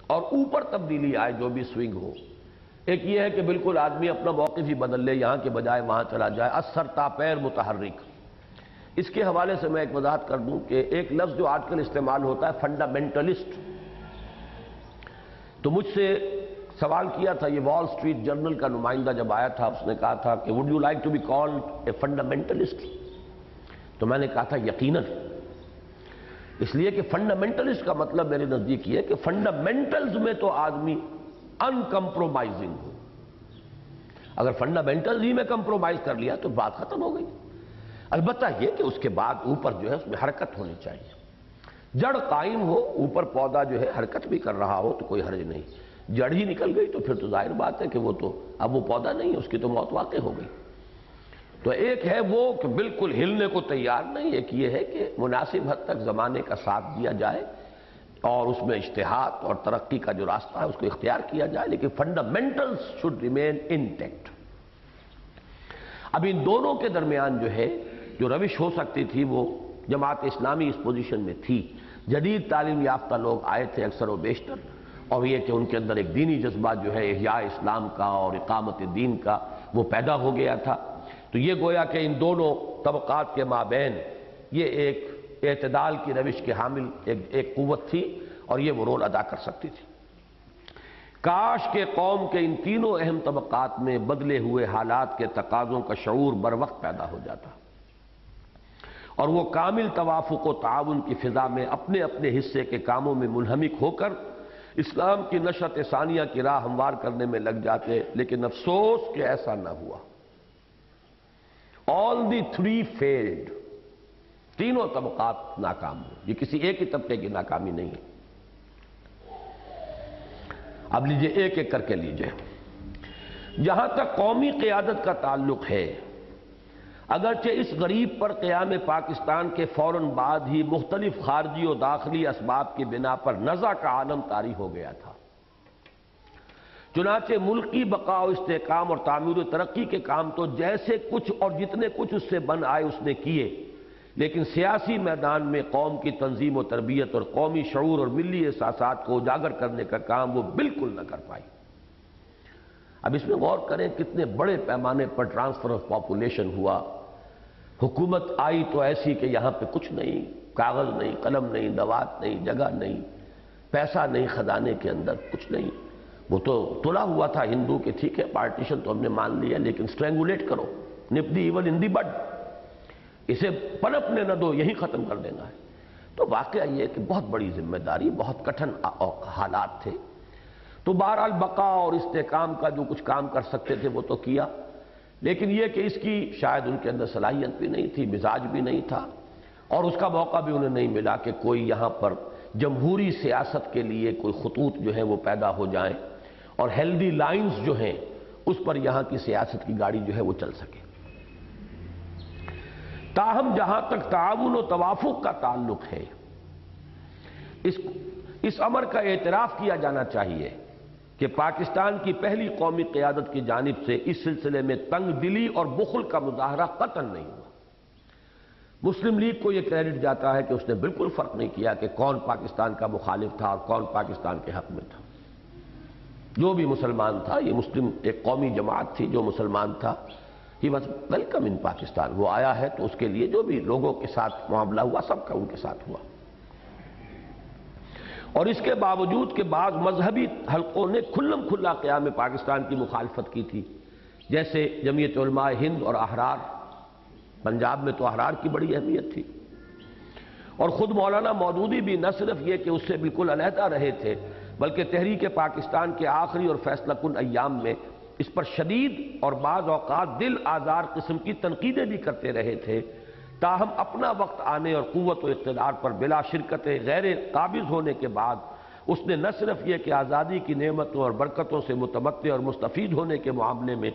اور اوپر تبدیلی آئے جو بھی سوئنگ ہو۔ ایک یہ ہے کہ بالکل آدمی اپنا موقف ہی بدل لے، یہاں کے بجائے وہاں چلا جائے، اثر تاپیر متحرک۔ اس کے حوالے سے میں ایک وضاحت کر دوں کہ ایک لفظ جو آج کل استعمال ہوتا ہے فنڈامنٹلسٹ، تو مجھ سے سوال کیا تھا یہ وال اسٹریٹ جرنل کا نمائندہ جب آیا تھا، اس نے کہا تھا کہ would you like to be called a fundamentalist? تو میں نے کہا تھا یقیناً، اس لیے کہ فنڈامنٹلسٹ کا مطلب میرے نزدیک یہ ہے کہ فنڈامنٹلز میں تو آدمی ان کمپرومائزنگ ہو۔ اگر فنڈامنٹلز ہی میں کمپرومائز کر لیا تو بات ختم ہو گئی۔ البتہ یہ کہ اس کے بعد اوپر جو ہے اس میں حرکت ہونی چاہیے، جڑ قائم ہو، اوپر پودا جو ہے حرکت بھی کر رہا ہو تو کوئی حرج نہیں۔ جڑ ہی نکل گئی تو پھر تو ظاہر بات ہے کہ وہ تو اب وہ پودا نہیں ہے، اس کی تو موت واقع ہو گئی۔ تو ایک ہے وہ کہ بالکل ہلنے کو تیار نہیں، ایک یہ ہے کہ مناسب حد تک زمانے کا ساتھ دیا جائے اور اس میں اجتہاد اور ترقی کا جو راستہ ہے اس کو اختیار کیا جائے، لیکن فنڈامنٹلز شوڈ ریمین انٹیکٹ۔ اب ان دونوں کے درمیان جو ہے جو روش ہو سکتی تھی وہ جماعت اسلامی اس پوزیشن میں تھی۔ جدید تعلیم یافتہ لوگ آئے تھے اکثر و بیشتر، اور یہ کہ ان کے اندر ایک دینی جذبہ جو ہے احیاء اسلام کا اور اقامت دین کا وہ پیدا ہو گیا تھا۔ تو یہ گویا کہ ان دونوں طبقات کے مابین یہ ایک اعتدال کی روش کے حامل ایک قوت تھی اور یہ وہ رول ادا کر سکتی تھی۔ کاش کہ قوم کے ان تینوں اہم طبقات میں بدلے ہوئے حالات کے تقاضوں کا شعور بر وقت پیدا ہو جاتا اور وہ کامل توافق و تعاون کی فضا میں اپنے اپنے حصے کے کاموں میں منہمک ہو کر اسلام کی نشأت ثانیہ کی راہ ہموار کرنے میں لگ جاتے، لیکن افسوس کہ ایسا نہ ہوا۔ All the three failed، تینوں طبقات ناکام ہوئے، یہ کسی ایک ہی طبقے کی ناکامی نہیں ہے۔ اب لیجئے ایک ایک کر کے لیجئے۔ جہاں تک قومی قیادت کا تعلق ہے، اگرچہ اس غریب پر قیام پاکستان کے فوراً بعد ہی مختلف خارجی و داخلی اسباب کی بنا پر نزع کا عالم طاری ہو گیا تھا، چنانچہ ملکی بقا و استحکام اور تعمیر و ترقی کے کام تو جیسے کچھ اور جتنے کچھ اس سے بن آئے اس نے کیے، لیکن سیاسی میدان میں قوم کی تنظیم و تربیت اور قومی شعور اور ملی احساسات کو اجاگر کرنے کا کام وہ بالکل نہ کر پائی۔ اب اس میں غور کریں کتنے بڑے پیمانے پر ٹرانسفر آف پاپولیشن ہوا۔ حکومت آئی تو ایسی کہ یہاں پہ کچھ نہیں، کاغذ نہیں، قلم نہیں، دوات نہیں، جگہ نہیں، پیسہ نہیں، خزانے کے اندر کچھ نہیں۔ وہ تو تلا ہوا تھا ہندو کہ ٹھیک ہے پارٹیشن تو ہم نے مان لیا، لیکن سٹرینگولیٹ کرو، نپ دی ایول ان دی بڈ، اسے پنپنے نہ دو، یہی ختم کر دینا ہے۔ تو واقعہ یہ کہ بہت بڑی ذمہ داری، بہت کٹھن حالات تھے۔ تو بہرحال بقا اور استحکام کا جو کچھ کام کر سکتے تھے وہ تو کیا، لیکن یہ کہ اس کی شاید ان کے اندر صلاحیت بھی نہیں تھی، مزاج بھی نہیں تھا، اور اس کا موقع بھی انہیں نہیں ملا کہ کوئی یہاں پر جمہوری سیاست کے لیے کوئی خطوط جو ہیں وہ پیدا ہو جائیں اور ہیلدی لائنز جو ہیں اس پر یہاں کی سیاست کی گاڑی جو ہے وہ چل سکے۔ تاہم جہاں تک تعاون و توافق کا تعلق ہے، اس امر کا اعتراف کیا جانا چاہیے کہ پاکستان کی پہلی قومی قیادت کی جانب سے اس سلسلے میں تنگ دلی اور بخل کا مظاہرہ قطعاً نہیں ہوا۔ مسلم لیگ کو یہ کریڈٹ جاتا ہے کہ اس نے بالکل فرق نہیں کیا کہ کون پاکستان کا مخالف تھا اور کون پاکستان کے حق میں تھا۔ جو بھی مسلمان تھا، یہ مسلم ایک قومی جماعت تھی، جو مسلمان تھا he was welcome in Pakistan, وہ آیا ہے تو اس کے لیے جو بھی لوگوں کے ساتھ معاملہ ہوا سب کا ان کے ساتھ ہوا۔ اور اس کے باوجود کہ بعض مذہبی حلقوں نے کھلم کھلا قیام پاکستان کی مخالفت کی تھی، جیسے جمعیت علماء ہند اور احرار، پنجاب میں تو احرار کی بڑی اہمیت تھی، اور خود مولانا مودودی بھی نہ صرف یہ کہ اس سے بالکل علیحدہ رہے تھے بلکہ تحریک پاکستان کے آخری اور فیصلہ کن ایام میں اس پر شدید اور بعض اوقات دل آزار قسم کی تنقیدیں بھی کرتے رہے تھے۔ تاہم اپنا وقت آنے اور قوت و اقتدار پر بلا شرکت غیر قابض ہونے کے بعد اس نے نہ صرف یہ کہ آزادی کی نعمتوں اور برکتوں سے متمتع اور مستفید ہونے کے معاملے میں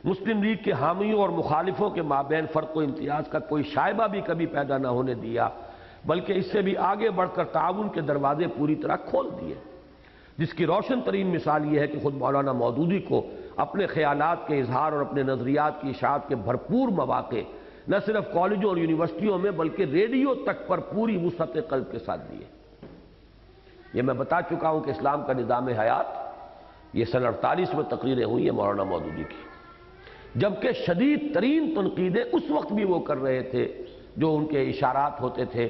مسلم لیگ کے حامیوں اور مخالفوں کے مابین فرق و امتیاز کا کوئی شائبہ بھی کبھی پیدا نہ ہونے دیا، بلکہ اس سے بھی آگے بڑھ کر تعاون کے دروازے پوری طرح کھول دیے، جس کی روشن ترین مثال یہ ہے کہ خود مولانا مودودی کو اپنے خیالات کے اظہار اور اپنے نظریات کی اشاعت کے بھرپور مواقع نہ صرف کالجوں اور یونیورسٹیوں میں بلکہ ریڈیو تک پر پوری وسعت قلب کے ساتھ دیے۔ یہ میں بتا چکا ہوں کہ اسلام کا نظام حیات یہ سن 48 میں تقریریں ہوئی ہیں مولانا مودودی کی، جبکہ شدید ترین تنقیدیں اس وقت بھی وہ کر رہے تھے جو ان کے اشارات ہوتے تھے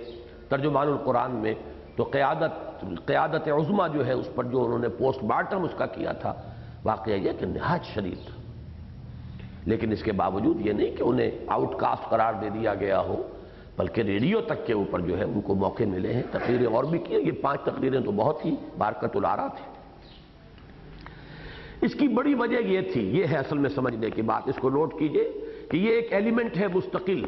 ترجمان القرآن میں، تو قیادت عظمیٰ جو ہے اس پر جو انہوں نے پوسٹ مارٹم اس کا کیا تھا، واقعہ یہ کہ نہایت شدید تھا۔ لیکن اس کے باوجود یہ نہیں کہ انہیں آؤٹ کاسٹ قرار دے دیا گیا ہو، بلکہ ریڈیو تک کے اوپر جو ہے ان کو موقع ملے ہیں، تقریریں اور بھی کی ہیں۔ یہ 5 تقریریں تو بہت ہی بارکت الآراء تھیں۔ اس کی بڑی وجہ یہ تھی، یہ ہے اصل میں سمجھنے کی بات، اس کو نوٹ کیجئے کہ یہ ایک ایلیمنٹ ہے مستقل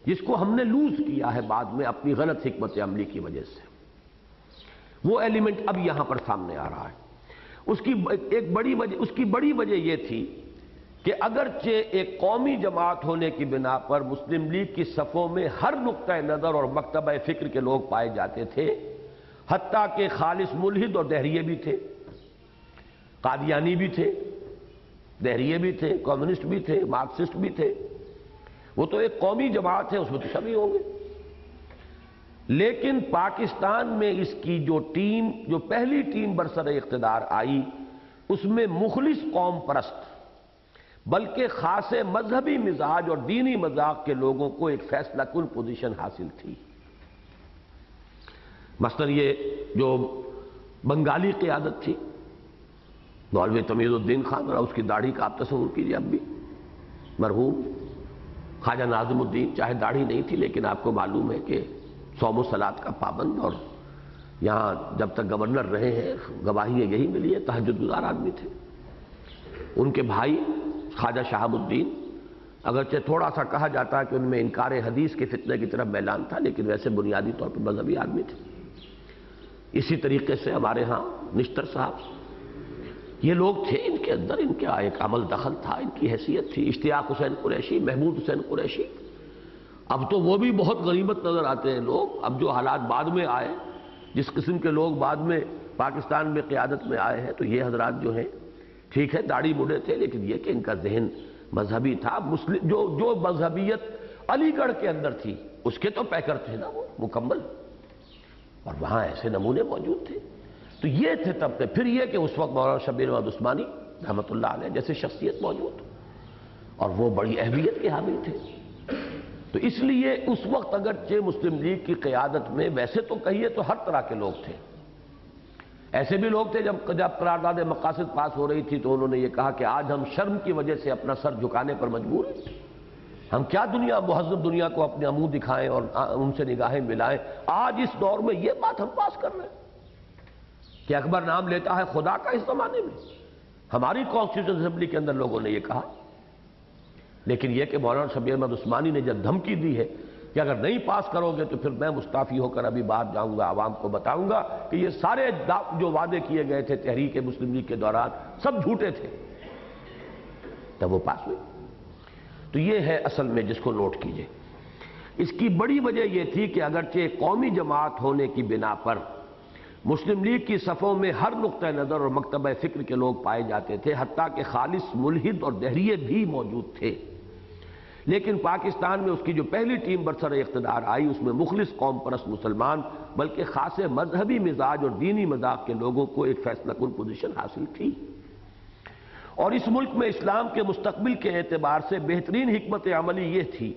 جس کو ہم نے لوز کیا ہے بعد میں اپنی غلط حکمت عملی کی وجہ سے۔ وہ ایلیمنٹ اب یہاں پر سامنے آ رہا ہے۔ اس کی بڑی وجہ یہ تھی کہ اگرچہ ایک قومی جماعت ہونے کی بنا پر مسلم لیگ کی صفوں میں ہر نقطہ نظر اور مکتبہ فکر کے لوگ پائے جاتے تھے، حتیٰ کہ خالص ملحد اور دہریے بھی تھے، قادیانی بھی تھے، دہریے بھی تھے، کمیونسٹ بھی تھے، مارکسسٹ بھی تھے۔ وہ تو ایک قومی جماعت ہے، اس میں تو سبھی ہوں گے۔ لیکن پاکستان میں اس کی جو پہلی ٹیم برسر اقتدار آئی، اس میں مخلص قوم پرست بلکہ خاص مذہبی مزاج اور دینی مذاق کے لوگوں کو ایک فیصلہ کن پوزیشن حاصل تھی۔ مثلا یہ جو بنگالی قیادت تھی، مولوی تمیز الدین خان، اور اس کی داڑھی کا آپ تصور کیجئے، اب بھی مرحوم خواجہ ناظم الدین، چاہے داڑھی نہیں تھی لیکن آپ کو معلوم ہے کہ صوم و صلات کا پابند، اور یہاں جب تک گورنر رہے ہیں گواہی یہی ملی ہے، تہجد گزار آدمی تھے۔ ان کے بھائی خواجہ شہاب الدین، اگرچہ تھوڑا سا کہا جاتا ہے کہ ان میں انکار حدیث کے فتنے کی طرف میلان تھا، لیکن ویسے بنیادی طور پر مذہبی آدمی تھے۔ اسی طریقے سے ہمارے ہاں نشتر صاحب، یہ لوگ تھے، ان کے اندر ان کا ایک عمل دخل تھا، ان کی حیثیت تھی۔ اشتیاق حسین قریشی، محمود حسین قریشی، اب تو وہ بھی بہت غنیمت نظر آتے ہیں لوگ، اب جو حالات بعد میں آئے، جس قسم کے لوگ بعد میں پاکستان میں قیادت میں آئے ہیں، تو یہ حضرات جو ہیں ٹھیک ہے داڑھی مڈے تھے، لیکن یہ کہ ان کا ذہن مذہبی تھا۔ جو مذہبیت علی گڑھ کے اندر تھی اس کے تو پیکر تھے نا وہ مکمل، اور وہاں ایسے نمونے موجود تھے۔ تو یہ تھے تب تک۔ پھر یہ کہ اس وقت مولانا شبیر احمد عثمانی رحمۃ اللہ علیہ جیسے شخصیت موجود، اور وہ بڑی اہمیت کے حامل تھے۔ تو اس لیے اس وقت اگرچہ مسلم لیگ کی قیادت میں ویسے تو کہیے تو ہر طرح کے لوگ تھے، ایسے بھی لوگ تھے جب قرارداد مقاصد پاس ہو رہی تھی تو انہوں نے یہ کہا کہ آج ہم شرم کی وجہ سے اپنا سر جھکانے پر مجبور ہیں، ہم کیا مہذب دنیا کو اپنے منہ دکھائیں اور ان سے نگاہیں ملائیں۔ آج اس دور میں یہ بات ہم پاس کر رہے ہیں کہ اکبر نام لیتا ہے خدا کا اس زمانے میں، ہماری کانسٹیٹیوشن اسمبلی کے اندر لوگوں نے یہ کہا۔ لیکن یہ کہ مولانا شبیر احمد عثمانی نے جب دھمکی دی ہے کہ اگر نہیں پاس کرو گے تو پھر میں مستعفی ہو کر ابھی باہر جاؤں گا، عوام کو بتاؤں گا کہ یہ سارے جو وعدے کیے گئے تھے تحریک مسلم لیگ کے دوران سب جھوٹے تھے، تب وہ پاس ہوئے۔ تو یہ ہے اصل میں جس کو نوٹ کیجئے۔ اس کی بڑی وجہ یہ تھی کہ اگرچہ قومی جماعت ہونے کی بنا پر مسلم لیگ کی صفوں میں ہر نقطہ نظر اور مکتبہ فکر کے لوگ پائے جاتے تھے، حتیٰ کہ خالص ملحد اور دہریے بھی موجود تھے، لیکن پاکستان میں اس کی جو پہلی ٹیم برسر اقتدار آئی اس میں مخلص قوم پرست مسلمان بلکہ خاص مذہبی مزاج اور دینی مذاق کے لوگوں کو ایک فیصلہ کن پوزیشن حاصل تھی۔ اور اس ملک میں اسلام کے مستقبل کے اعتبار سے بہترین حکمت عملی یہ تھی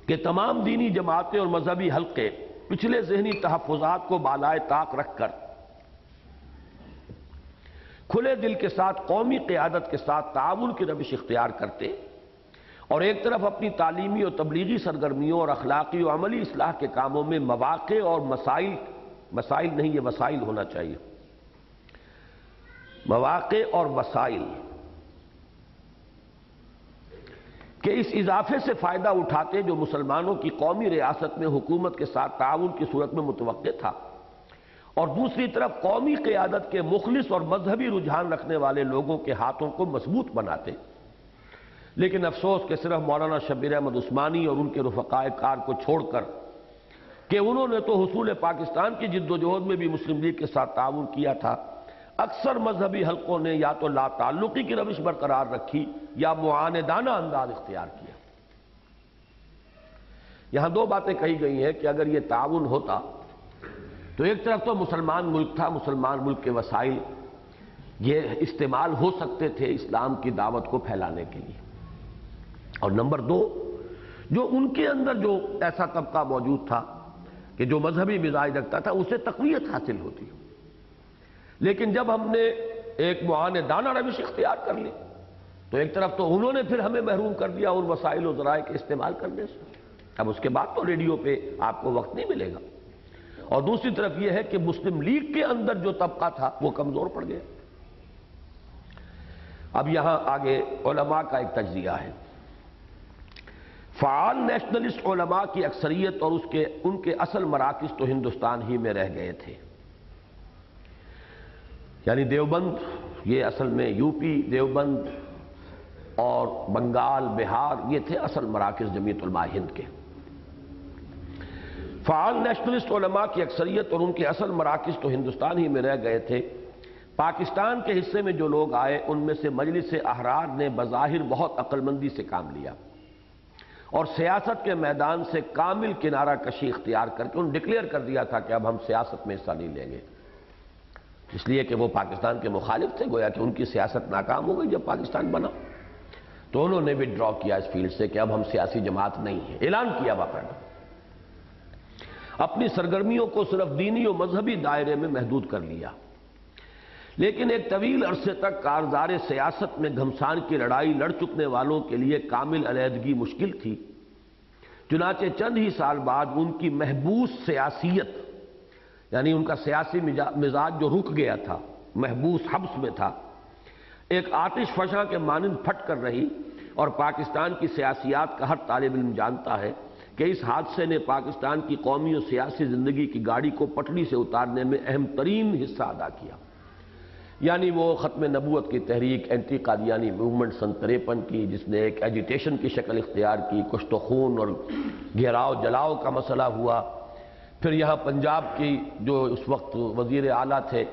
کہ تمام دینی جماعتیں اور مذہبی حلقے پچھلے ذہنی تحفظات کو بالائے طاق رکھ کر کھلے دل کے ساتھ قومی قیادت کے ساتھ تعاون کی روش اختیار کرتے، اور ایک طرف اپنی تعلیمی اور تبلیغی سرگرمیوں اور اخلاقی و عملی اصلاح کے کاموں میں مواقع اور مسائل نہیں، یہ وسائل ہونا چاہیے، مواقع اور وسائل کہ اس اضافے سے فائدہ اٹھاتے جو مسلمانوں کی قومی ریاست میں حکومت کے ساتھ تعاون کی صورت میں متوقع تھا، اور دوسری طرف قومی قیادت کے مخلص اور مذہبی رجحان رکھنے والے لوگوں کے ہاتھوں کو مضبوط بناتے۔ لیکن افسوس کہ صرف مولانا شبیر احمد عثمانی اور ان کے رفقائے کار کو چھوڑ کر کہ انہوں نے تو حصول پاکستان کی جد و جہد میں بھی مسلم لیگ کے ساتھ تعاون کیا تھا، اکثر مذہبی حلقوں نے یا تو لا تعلقی کی روش برقرار رکھی یا معاندانہ انداز اختیار کیا۔ یہاں دو باتیں کہی گئی ہیں کہ اگر یہ تعاون ہوتا تو ایک طرف تو مسلمان ملک تھا، مسلمان ملک کے وسائل یہ استعمال ہو سکتے تھے اسلام کی دعوت کو پھیلانے کے لیے، اور نمبر دو، جو ان کے اندر جو ایسا طبقہ موجود تھا کہ جو مذہبی مزاج رکھتا تھا، اسے تقویت حاصل ہوتی۔ لیکن جب ہم نے ایک معاندانہ روش اختیار کر لی تو ایک طرف تو انہوں نے پھر ہمیں محروم کر دیا ان وسائل و ذرائع کے استعمال کرنے سے، اب اس کے بعد تو ریڈیو پہ آپ کو وقت نہیں ملے گا، اور دوسری طرف یہ ہے کہ مسلم لیگ کے اندر جو طبقہ تھا وہ کمزور پڑ گیا۔ اب یہاں آگے علماء کا ایک تجزیہ ہے۔ فعال نیشنلسٹ علماء کی اکثریت اور ان کے اصل مراکز تو ہندوستان ہی میں رہ گئے تھے، یعنی دیوبند، یہ اصل میں یو پی، دیوبند اور بنگال، بہار، یہ تھے اصل مراکز جمعیت علماء ہند کے۔ فعال نیشنلسٹ علماء کی اکثریت اور ان کے اصل مراکز تو ہندوستان ہی میں رہ گئے تھے۔ پاکستان کے حصے میں جو لوگ آئے ان میں سے مجلس احرار نے بظاہر بہت عقل مندی سے کام لیا اور سیاست کے میدان سے کامل کنارہ کشی اختیار کر کے انہوں نے ڈکلیئر کر دیا تھا کہ اب ہم سیاست میں حصہ نہیں لیں گے، اس لیے کہ وہ پاکستان کے مخالف تھے، گویا کہ ان کی سیاست ناکام ہو گئی جب پاکستان بنا، تو انہوں نے ودڈرا کیا اس فیلڈ سے کہ اب ہم سیاسی جماعت نہیں ہیں، اعلان کیا باقاعدہ، اپنی سرگرمیوں کو صرف دینی و مذہبی دائرے میں محدود کر لیا۔ لیکن ایک طویل عرصے تک کارزار سیاست میں گھمسان کی لڑائی لڑ چکنے والوں کے لیے کامل علیحدگی مشکل تھی، چنانچہ چند ہی سال بعد ان کی محبوس سیاسیت، یعنی ان کا سیاسی مزاج جو رک گیا تھا، محبوس حبس میں تھا، ایک آتش فشاں کے مانند پھٹ کر رہی، اور پاکستان کی سیاسیات کا ہر طالب علم جانتا ہے کہ اس حادثے نے پاکستان کی قومی و سیاسی زندگی کی گاڑی کو پٹری سے اتارنے میں اہم ترین حصہ ادا کیا۔ یعنی وہ ختم نبوت کی تحریک، اینٹی قادیانی موومنٹ سن 53 کی، جس نے ایک ایجیٹیشن کی شکل اختیار کی، کشت و خون اور گھیراؤ جلاؤ کا مسئلہ ہوا، پھر یہاں پنجاب کی جو اس وقت وزیر اعلیٰ تھے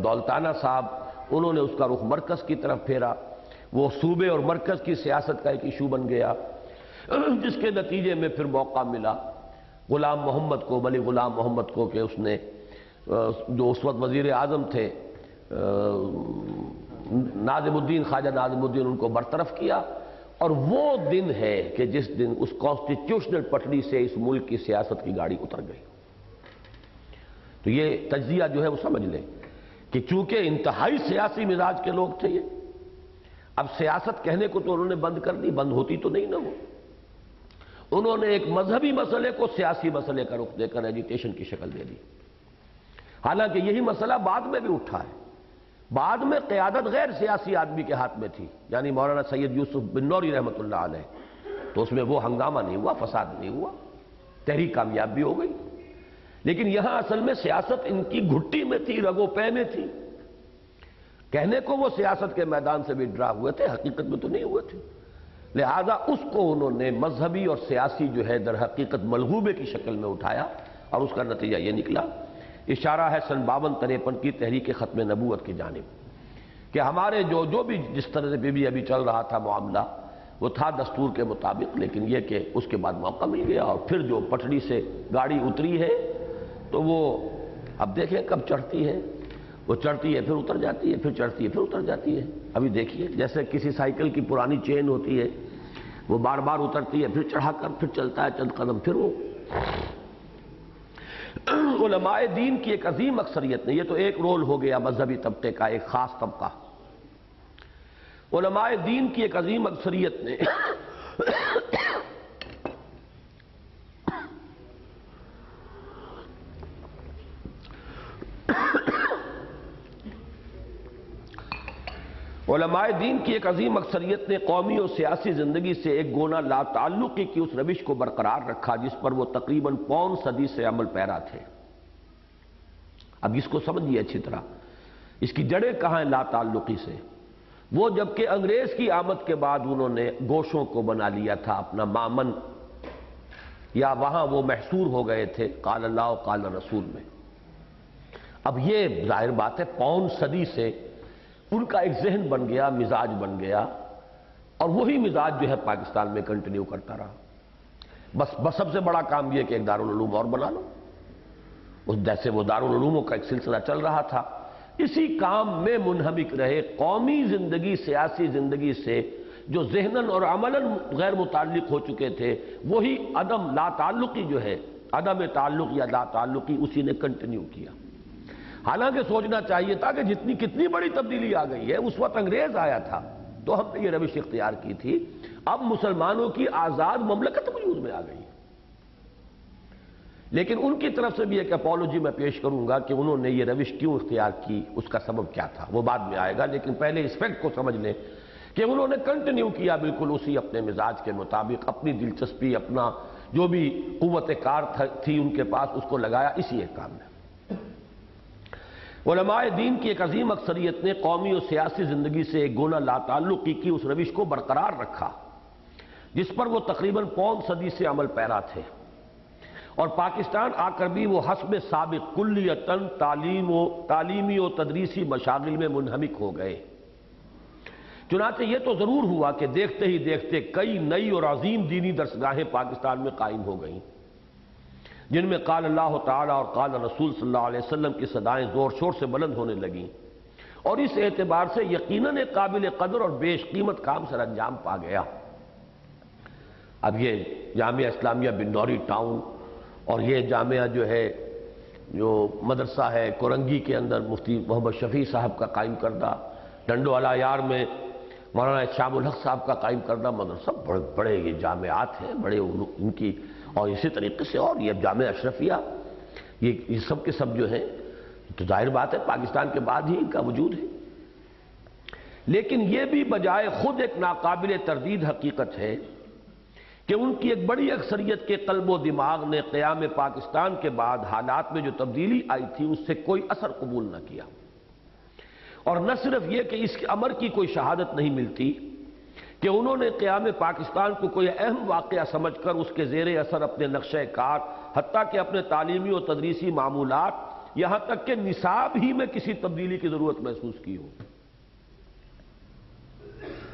دولتانہ صاحب، انہوں نے اس کا رخ مرکز کی طرف پھیرا، وہ صوبے اور مرکز کی سیاست کا ایک ایشو بن گیا، جس کے نتیجے میں پھر موقع ملا غلام محمد کو، ملک غلام محمد کو، کہ اس نے جو اس وقت وزیر اعظم تھے ناظم الدین، خواجہ ناظم الدین، ان کو برطرف کیا، اور وہ دن ہے کہ جس دن اس کانسٹیٹیوشنل پٹڑی سے اس ملک کی سیاست کی گاڑی اتر گئی۔ تو یہ تجزیہ جو ہے وہ سمجھ لیں کہ چونکہ انتہائی سیاسی مزاج کے لوگ تھے یہ، اب سیاست کہنے کو تو انہوں نے بند کر دی، بند ہوتی تو نہیں نہ وہ، انہوں نے ایک مذہبی مسئلے کو سیاسی مسئلے کا رخ دے کر ایجیٹیشن کی شکل دے دی۔ حالانکہ یہی مسئلہ بعد میں بھی اٹھا ہے، بعد میں قیادت غیر سیاسی آدمی کے ہاتھ میں تھی، یعنی مولانا سید یوسف بن نوری رحمۃ اللہ علیہ، تو اس میں وہ ہنگامہ نہیں ہوا، فساد نہیں ہوا، تحریک کامیاب بھی ہو گئی۔ لیکن یہاں اصل میں سیاست ان کی گھٹی میں تھی، رگ و پے میں تھی، کہنے کو وہ سیاست کے میدان سے بھی ڈرا ہوئے تھے، حقیقت میں تو نہیں ہوئے تھے، لہذا اس کو انہوں نے مذہبی اور سیاسی جو ہے در حقیقت ملغوبے کی شکل میں اٹھایا، اور اس کا نتیجہ یہ نکلا۔ اشارہ ہے سن 52-53 کی تحریک ختم نبوت کی جانب، کہ ہمارے جو بھی جس طرح سے بھی ابھی چل رہا تھا معاملہ، وہ تھا دستور کے مطابق، لیکن یہ کہ اس کے بعد موقع مل گیا، اور پھر جو پٹڑی سے گاڑی اتری ہے تو وہ اب دیکھیں کب چڑھتی ہے، وہ چڑھتی ہے پھر اتر جاتی ہے، پھر چڑھتی ہے پھر اتر جاتی ہے۔ ابھی دیکھیے جیسے کسی سائیکل کی پرانی چین ہوتی ہے، وہ بار بار اترتی ہے، پھر چڑھا کر پھر چلتا ہے چند قدم، پھر وہ۔ علماء دین کی ایک عظیم اکثریت نے، یہ تو ایک رول ہو گیا مذہبی طبقے کا، ایک خاص طبقہ، علماء دین کی ایک عظیم اکثریت نے علماء دین کی ایک عظیم اکثریت نے قومی اور سیاسی زندگی سے ایک گونا لا تعلقی کی اس روش کو برقرار رکھا جس پر وہ تقریباً پون صدی سے عمل پیرا تھے۔ اب اس کو سمجھیے اچھی طرح، اس کی جڑیں کہاں ہیں لا تعلقی سے؟ وہ جبکہ انگریز کی آمد کے بعد انہوں نے گوشوں کو بنا لیا تھا اپنا مامن، یا وہاں وہ محصور ہو گئے تھے قال اللہ و قال رسول میں۔ اب یہ ظاہر بات ہے پون صدی سے ان کا ایک ذہن بن گیا، مزاج بن گیا، اور وہی مزاج جو ہے پاکستان میں کنٹینیو کرتا رہا۔ بس سب سے بڑا کام یہ کہ ایک دارالعلوم اور بنا لو، اس جیسے وہ دارالعلوموں کا ایک سلسلہ چل رہا تھا، اسی کام میں منہمک رہے، قومی زندگی سیاسی زندگی سے جو ذہناً اور عملاً غیر متعلق ہو چکے تھے، وہی عدم لا تعلقی جو ہے، عدم تعلق یا لا تعلقی، اسی نے کنٹینیو کیا۔ حالانکہ سوچنا چاہیے تھا کہ جتنی کتنی بڑی تبدیلی آ گئی ہے، اس وقت انگریز آیا تھا تو ہم نے یہ روش اختیار کی تھی، اب مسلمانوں کی آزاد مملکت وجود میں آ گئی ہے۔ لیکن ان کی طرف سے بھی ایک اپالوجی میں پیش کروں گا کہ انہوں نے یہ روش کیوں اختیار کی، اس کا سبب کیا تھا، وہ بعد میں آئے گا، لیکن پہلے اس فیکٹ کو سمجھ لیں کہ انہوں نے کنٹینیو کیا بالکل اسی اپنے مزاج کے مطابق، اپنی دلچسپی، اپنا جو بھی قوت کار تھی ان کے پاس، اس کو لگایا اسی ایک کام میں۔ علماء دین کی ایک عظیم اکثریت نے قومی اور سیاسی زندگی سے ایک گونا لا تعلقی کی اس روش کو برقرار رکھا جس پر وہ تقریباً پون صدی سے عمل پیرا تھے، اور پاکستان آ کر بھی وہ حسب سابق کلیتاً تعلیمی و تدریسی مشاغل میں منہمک ہو گئے۔ چنانچہ یہ تو ضرور ہوا کہ دیکھتے ہی دیکھتے کئی نئی اور عظیم دینی درسگاہیں پاکستان میں قائم ہو گئیں، جن میں قال اللہ تعالی اور قال رسول صلی اللہ علیہ وسلم کی صدائیں زور شور سے بلند ہونے لگیں، اور اس اعتبار سے یقیناً ایک قابل قدر اور بیش قیمت کام سر انجام پا گیا۔ اب یہ جامعہ اسلامیہ بنوری ٹاؤن اور یہ جامعہ جو ہے، جو مدرسہ ہے کورنگی کے اندر مفتی محمد شفیع صاحب کا قائم کردہ، ڈنڈو العیار میں مولانا شام الحق صاحب کا قائم کردہ مدرسہ، بڑے بڑے یہ جامعات ہیں، بڑے ان کی، اور اسی طریقے سے اور یہ جامعہ اشرفیہ، یہ سب کے سب جو ہیں، تو ظاہر بات ہے پاکستان کے بعد ہی ان کا وجود ہے۔ لیکن یہ بھی بجائے خود ایک ناقابل تردید حقیقت ہے کہ ان کی ایک بڑی اکثریت کے قلب و دماغ نے قیام پاکستان کے بعد حالات میں جو تبدیلی آئی تھی اس سے کوئی اثر قبول نہ کیا، اور نہ صرف یہ کہ اس امر کی کوئی شہادت نہیں ملتی کہ انہوں نے قیام پاکستان کو کوئی اہم واقعہ سمجھ کر اس کے زیر اثر اپنے نقشہ کار، حتیٰ کہ اپنے تعلیمی و تدریسی معمولات، یہاں تک کہ نصاب ہی میں کسی تبدیلی کی ضرورت محسوس کی ہو۔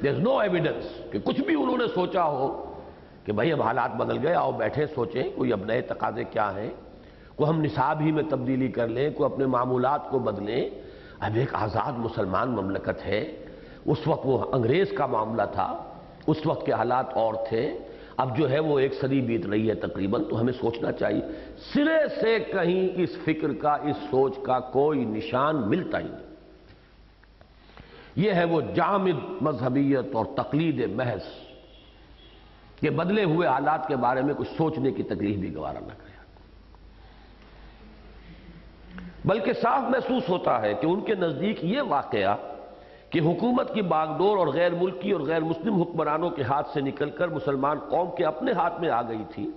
there is no evidence کہ کچھ بھی انہوں نے سوچا ہو کہ بھائی اب حالات بدل گئے، آؤ بیٹھے سوچیں کوئی اب نئے تقاضے کیا ہیں، کوئی ہم نصاب ہی میں تبدیلی کر لیں، کوئی اپنے معمولات کو بدلیں۔ اب ایک آزاد مسلمان مملکت ہے، اس وقت وہ انگریز کا معاملہ تھا، اس وقت کے حالات اور تھے، اب جو ہے وہ ایک صدی بیت رہی ہے تقریباً، تو ہمیں سوچنا چاہیے۔ سرے سے کہیں اس فکر کا، اس سوچ کا کوئی نشان ملتا ہی نہیں۔ یہ ہے وہ جامد مذہبیت اور تقلید محض کہ بدلے ہوئے حالات کے بارے میں کچھ سوچنے کی تکلیف بھی گوارا نہ کرے، بلکہ صاف محسوس ہوتا ہے کہ ان کے نزدیک یہ واقعہ کہ حکومت کی باغ ڈور اور غیر ملکی اور غیر مسلم حکمرانوں کے ہاتھ سے نکل کر مسلمان قوم کے اپنے ہاتھ میں آ گئی تھی،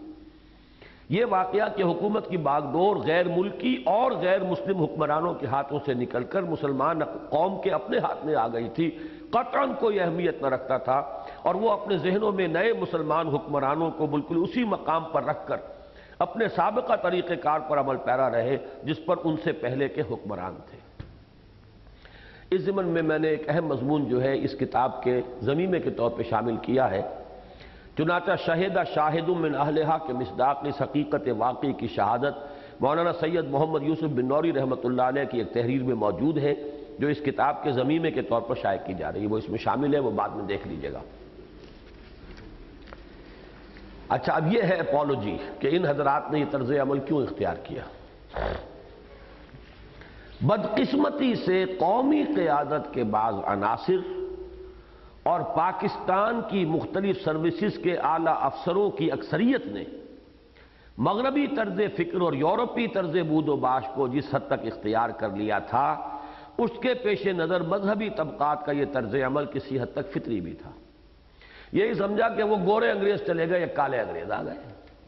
یہ واقعہ کہ حکومت کی باغ ڈور غیر ملکی اور غیر مسلم حکمرانوں کے ہاتھوں سے نکل کر مسلمان قوم کے اپنے ہاتھ میں آ گئی تھی، قطعاً کوئی اہمیت نہ رکھتا تھا، اور وہ اپنے ذہنوں میں نئے مسلمان حکمرانوں کو بالکل اسی مقام پر رکھ کر اپنے سابقہ طریقہ کار پر عمل پیرا رہے جس پر ان سے پہلے کے حکمران تھے۔ اس ضمن میں نے ایک اہم مضمون جو ہے اس کتاب کے ضمیمے کے طور پہ شامل کیا ہے، چنانچہ شہدہ شاہد من اہلہا کے مصداق اس حقیقت واقعی کی شہادت مولانا سید محمد یوسف بنوری رحمۃ اللہ علیہ کی ایک تحریر میں موجود ہے، جو اس کتاب کے ضمیمے کے طور پر شائع کی جا رہی ہے، وہ اس میں شامل ہے، وہ بعد میں دیکھ لیجیے گا۔ اچھا، اب یہ ہے اپالوجی کہ ان حضرات نے یہ طرز عمل کیوں اختیار کیا۔ بدقسمتی سے قومی قیادت کے بعض عناصر اور پاکستان کی مختلف سروسز کے اعلیٰ افسروں کی اکثریت نے مغربی طرز فکر اور یورپی طرز بود و باش کو جس حد تک اختیار کر لیا تھا، اس کے پیش نظر مذہبی طبقات کا یہ طرز عمل کسی حد تک فطری بھی تھا۔ یہی سمجھا کہ وہ گورے انگریز چلے گئے یا کالے انگریز آ گئے،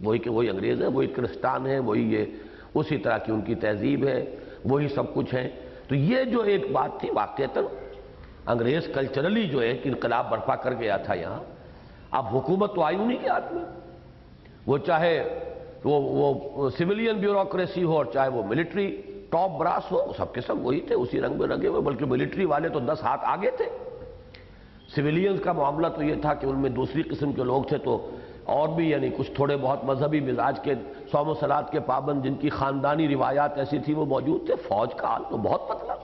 وہی کہ وہی انگریز ہیں، وہی کرسٹان ہیں، وہی یہ اسی طرح کی ان کی تہذیب ہے، وہی سب کچھ ہے۔ تو یہ جو ایک بات تھی واقعتاً انگریز کلچرلی جو ایک انقلاب برپا کر گیا تھا یہاں، اب حکومت تو آئی انہی کے ہاتھ میں، وہ چاہے وہ سویلین بیوروکریسی ہو اور چاہے وہ ملٹری ٹاپ براس ہو، سب کے سب وہی تھے، اسی رنگ میں رنگے ہوئے، بلکہ ملٹری والے تو 10 ہاتھ آگے تھے۔ سویلینز کا معاملہ تو یہ تھا کہ ان میں دوسری قسم کے لوگ تھے، تو اور بھی یعنی کچھ تھوڑے بہت مذہبی مزاج کے صوم و صلات کے پابند جن کی خاندانی روایات ایسی تھی وہ موجود تھے. فوج کا حال تو بہت پتلا.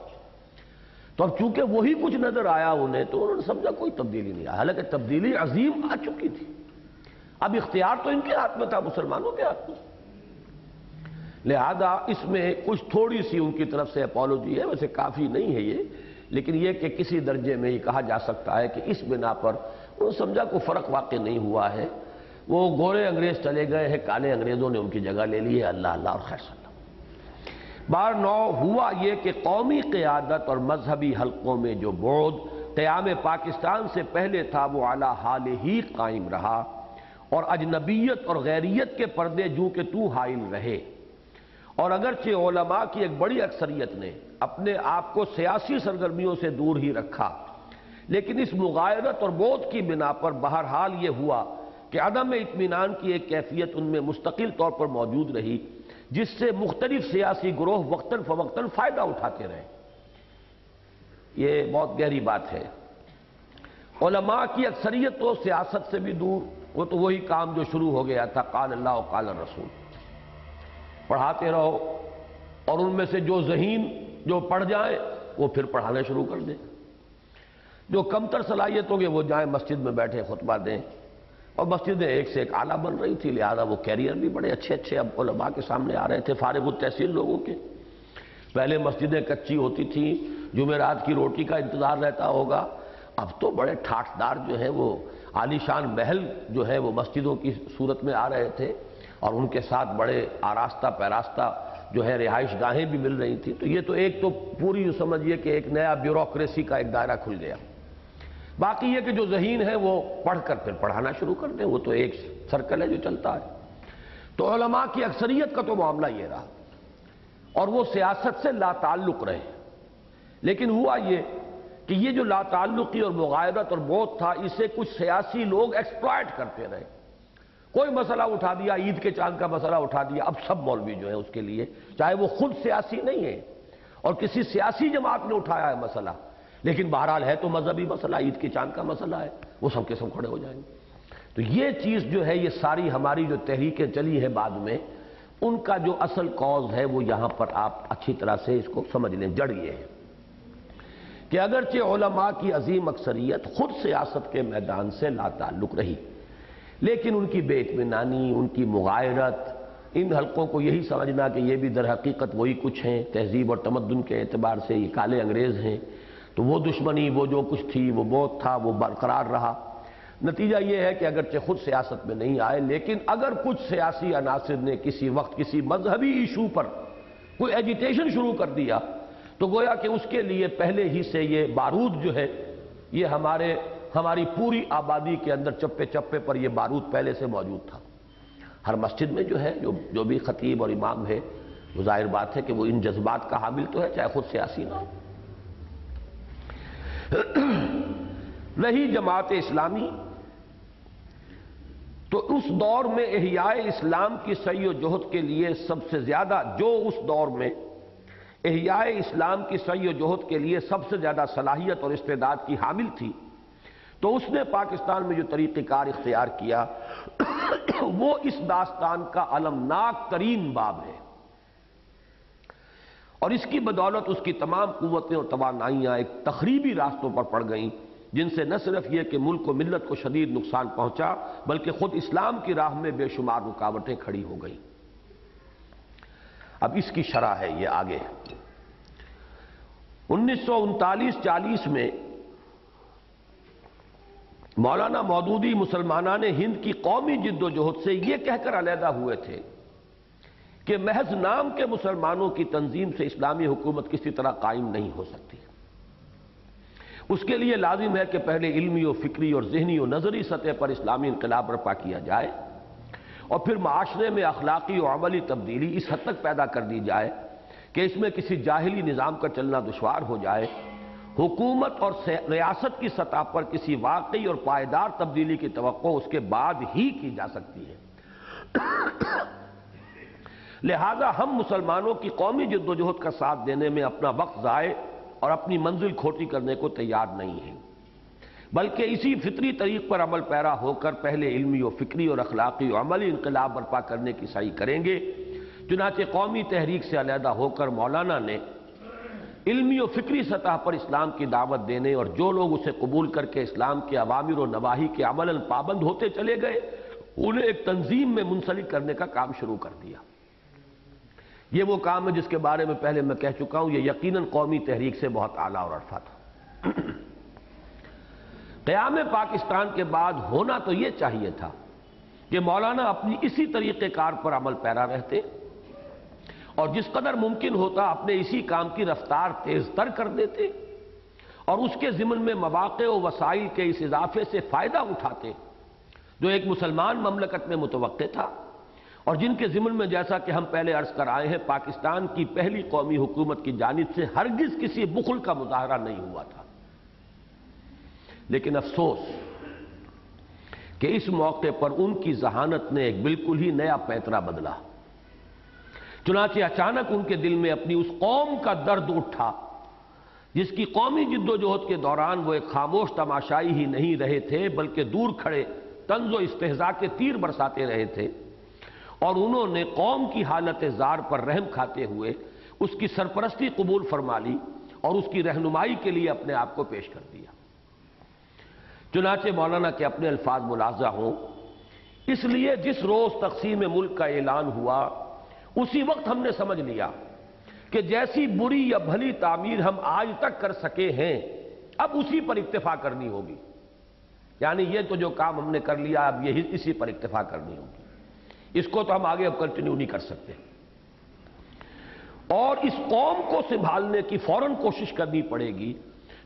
تو اب چونکہ وہی کچھ نظر آیا انہیں تو انہوں نے سمجھا کوئی تبدیلی نہیں آئی، حالانکہ تبدیلی عظیم آ چکی تھی. اب اختیار تو ان کے ہاتھ میں تھا، مسلمانوں کے ہاتھ میں. لہذا اس میں کچھ تھوڑی سی ان کی طرف سے اپالوجی ہے، ویسے کافی نہیں ہے یہ، لیکن یہ کہ کسی درجے میں یہ کہا جا سکتا ہے کہ اس بنا پر انہوں نے سمجھا کوئی فرق واقع نہیں ہوا ہے. وہ گورے انگریز چلے گئے ہیں، کالے انگریزوں نے ان کی جگہ لے لی ہے. اللہ اللہ اور خیر صلی اللہ. بار نو ہوا یہ کہ قومی قیادت اور مذہبی حلقوں میں جو بعد قیام پاکستان سے پہلے تھا وہ اعلیٰ حال ہی قائم رہا، اور اجنبیت اور غیریت کے پردے جو کہ تو حائل رہے. اور اگرچہ علماء کی ایک بڑی اکثریت نے اپنے آپ کو سیاسی سرگرمیوں سے دور ہی رکھا، لیکن اس مغایرت اور بعد کی بنا پر بہرحال یہ ہوا کہ عدم اطمینان کی ایک کیفیت ان میں مستقل طور پر موجود رہی، جس سے مختلف سیاسی گروہ وقتاً فوقتاً فائدہ اٹھاتے رہے. یہ بہت گہری بات ہے. علماء کی اکثریت تو سیاست سے بھی دور، وہ تو وہی کام جو شروع ہو گیا تھا، قال اللہ و قال الرسول، پڑھاتے رہو، اور ان میں سے جو ذہین جو پڑھ جائیں وہ پھر پڑھانا شروع کر دیں، جو کمتر صلاحیت ہوں گے وہ جائیں مسجد میں بیٹھے خطبہ دیں. اور مسجدیں ایک سے ایک اعلیٰ بن رہی تھی، لہذا وہ کیریئر بھی بڑے اچھے اچھے اب علماء کے سامنے آ رہے تھے، فارغ التحصیل لوگوں کے. پہلے مسجدیں کچی ہوتی تھیں، جمعرات کی روٹی کا انتظار رہتا ہوگا، اب تو بڑے ٹھاٹھدار جو ہیں وہ عالی شان محل جو ہے وہ مسجدوں کی صورت میں آ رہے تھے، اور ان کے ساتھ بڑے آراستہ پیراستہ جو ہے رہائش گاہیں بھی مل رہی تھیں. تو یہ تو ایک تو پوری یوں سمجھیے کہ ایک نیا بیوروکریسی کا ایک دائرہ کھل گیا. باقی یہ کہ جو ذہین ہے وہ پڑھ کر پھر پڑھانا شروع کر دیں، وہ تو ایک سرکل ہے جو چلتا ہے. تو علماء کی اکثریت کا تو معاملہ یہ رہا، اور وہ سیاست سے لا تعلق رہے. لیکن ہوا یہ کہ یہ جو لا تعلقی اور مغایرت اور بعد تھا، اسے کچھ سیاسی لوگ ایکسپلائٹ کرتے رہے. کوئی مسئلہ اٹھا دیا، عید کے چاند کا مسئلہ اٹھا دیا، اب سب مولوی جو ہے اس کے لیے، چاہے وہ خود سیاسی نہیں ہے اور کسی سیاسی جماعت نے اٹھایا ہے مسئلہ، لیکن بہرحال ہے تو مذہبی مسئلہ، عید کے چاند کا مسئلہ ہے، وہ سب کے سب کھڑے ہو جائیں گے. تو یہ چیز جو ہے، یہ ساری ہماری جو تحریکیں چلی ہیں بعد میں، ان کا جو اصل کاز ہے وہ یہاں پر آپ اچھی طرح سے اس کو سمجھ لیں. جڑ یہ ہے کہ اگرچہ علماء کی عظیم اکثریت خود سیاست کے میدان سے لا تعلق رہی، لیکن ان کی بے اطمینانی، ان کی مغایرت، ان حلقوں کو یہی سمجھنا کہ یہ بھی در حقیقت وہی کچھ ہیں، تہذیب اور تمدن کے اعتبار سے یہ کالے انگریز ہیں، تو وہ دشمنی، وہ جو کچھ تھی، وہ بہت تھا، وہ برقرار رہا. نتیجہ یہ ہے کہ اگرچہ خود سیاست میں نہیں آئے، لیکن اگر کچھ سیاسی عناصر نے کسی وقت کسی مذہبی ایشو پر کوئی ایجیٹیشن شروع کر دیا، تو گویا کہ اس کے لیے پہلے ہی سے یہ بارود جو ہے، یہ ہماری پوری آبادی کے اندر چپے چپے پر یہ بارود پہلے سے موجود تھا. ہر مسجد میں جو ہے جو بھی خطیب اور امام ہے، وہ ظاہر بات ہے کہ وہ ان جذبات کا حامل تو ہے، چاہے خود سیاسی نہ ہو. رہی جماعت اسلامی، تو اس دور میں احیاء اسلام کی سعی و جہد کے لیے سب سے زیادہ، جو اس دور میں احیاء اسلام کی سعی و جہد کے لیے سب سے زیادہ صلاحیت اور استعداد کی حامل تھی، تو اس نے پاکستان میں جو طریقہ کار اختیار کیا وہ اس داستان کا المناک ترین باب ہے. اور اس کی بدولت اس کی تمام قوتیں اور توانائیاں ایک تخریبی راستوں پر پڑ گئیں، جن سے نہ صرف یہ کہ ملک و ملت کو شدید نقصان پہنچا، بلکہ خود اسلام کی راہ میں بے شمار رکاوٹیں کھڑی ہو گئیں. اب اس کی شرح ہے یہ آگے. 1939-40 میں مولانا مودودی مسلمانان ہند کی قومی جد و جہد سے یہ کہہ کر علیحدہ ہوئے تھے کہ محض نام کے مسلمانوں کی تنظیم سے اسلامی حکومت کسی طرح قائم نہیں ہو سکتی. اس کے لیے لازم ہے کہ پہلے علمی و فکری اور ذہنی و نظری سطح پر اسلامی انقلاب برپا کیا جائے، اور پھر معاشرے میں اخلاقی و عملی تبدیلی اس حد تک پیدا کر دی جائے کہ اس میں کسی جاہلی نظام کا چلنا دشوار ہو جائے. حکومت اور ریاست کی سطح پر کسی واقعی اور پائیدار تبدیلی کی توقع اس کے بعد ہی کی جا سکتی ہے. لہذا ہم مسلمانوں کی قومی جد و جہد کا ساتھ دینے میں اپنا وقت ضائع اور اپنی منزل کھوٹی کرنے کو تیار نہیں ہیں. بلکہ اسی فطری طریق پر عمل پیرا ہو کر پہلے علمی و فکری اور اخلاقی و عملی انقلاب برپا کرنے کی سعی کریں گے۔ چنانچہ قومی تحریک سے علیحدہ ہو کر مولانا نے علمی و فکری سطح پر اسلام کی دعوت دینے اور جو لوگ اسے قبول کر کے اسلام کے اوامر و نواہی کے عملاً پابند ہوتے چلے گئے انہیں ایک تنظیم میں منسلک کرنے کا کام شروع کر دیا۔ یہ وہ کام ہے جس کے بارے میں پہلے میں کہہ چکا ہوں، یہ یقیناً قومی تحریک سے بہت اعلیٰ اور عرفہ تھا۔ قیام پاکستان کے بعد ہونا تو یہ چاہیے تھا کہ مولانا اپنی اسی طریقہ کار پر عمل پیرا رہتے اور جس قدر ممکن ہوتا اپنے اسی کام کی رفتار تیز تر کر دیتے اور اس کے ضمن میں مواقع و وسائل کے اس اضافے سے فائدہ اٹھاتے جو ایک مسلمان مملکت میں متوقع تھا، اور جن کے ضمن میں جیسا کہ ہم پہلے عرض کر آئے ہیں پاکستان کی پہلی قومی حکومت کی جانب سے ہرگز کسی بخل کا مظاہرہ نہیں ہوا تھا۔ لیکن افسوس کہ اس موقع پر ان کی ذہانت نے ایک بالکل ہی نیا پیترا بدلا۔ چنانچہ اچانک ان کے دل میں اپنی اس قوم کا درد اٹھا جس کی قومی جد و جہد کے دوران وہ ایک خاموش تماشائی ہی نہیں رہے تھے بلکہ دور کھڑے طنز و استہزاء کے تیر برساتے رہے تھے، اور انہوں نے قوم کی حالت زار پر رحم کھاتے ہوئے اس کی سرپرستی قبول فرما لی اور اس کی رہنمائی کے لیے اپنے آپ کو پیش کر دیا۔ چنانچہ مولانا کے اپنے الفاظ ملاحظہ ہوں، اس لیے جس روز تقسیم ملک کا اعلان ہوا اسی وقت ہم نے سمجھ لیا کہ جیسی بری یا بھلی تعمیر ہم آج تک کر سکے ہیں اب اسی پر اکتفا کرنی ہوگی، یعنی یہ تو جو کام ہم نے کر لیا اب یہ اسی پر اکتفا کرنی ہوگی، اس کو تو ہم آگے اب کنٹینیو نہیں کر سکتے، اور اس قوم کو سنبھالنے کی فوراً کوشش کرنی پڑے گی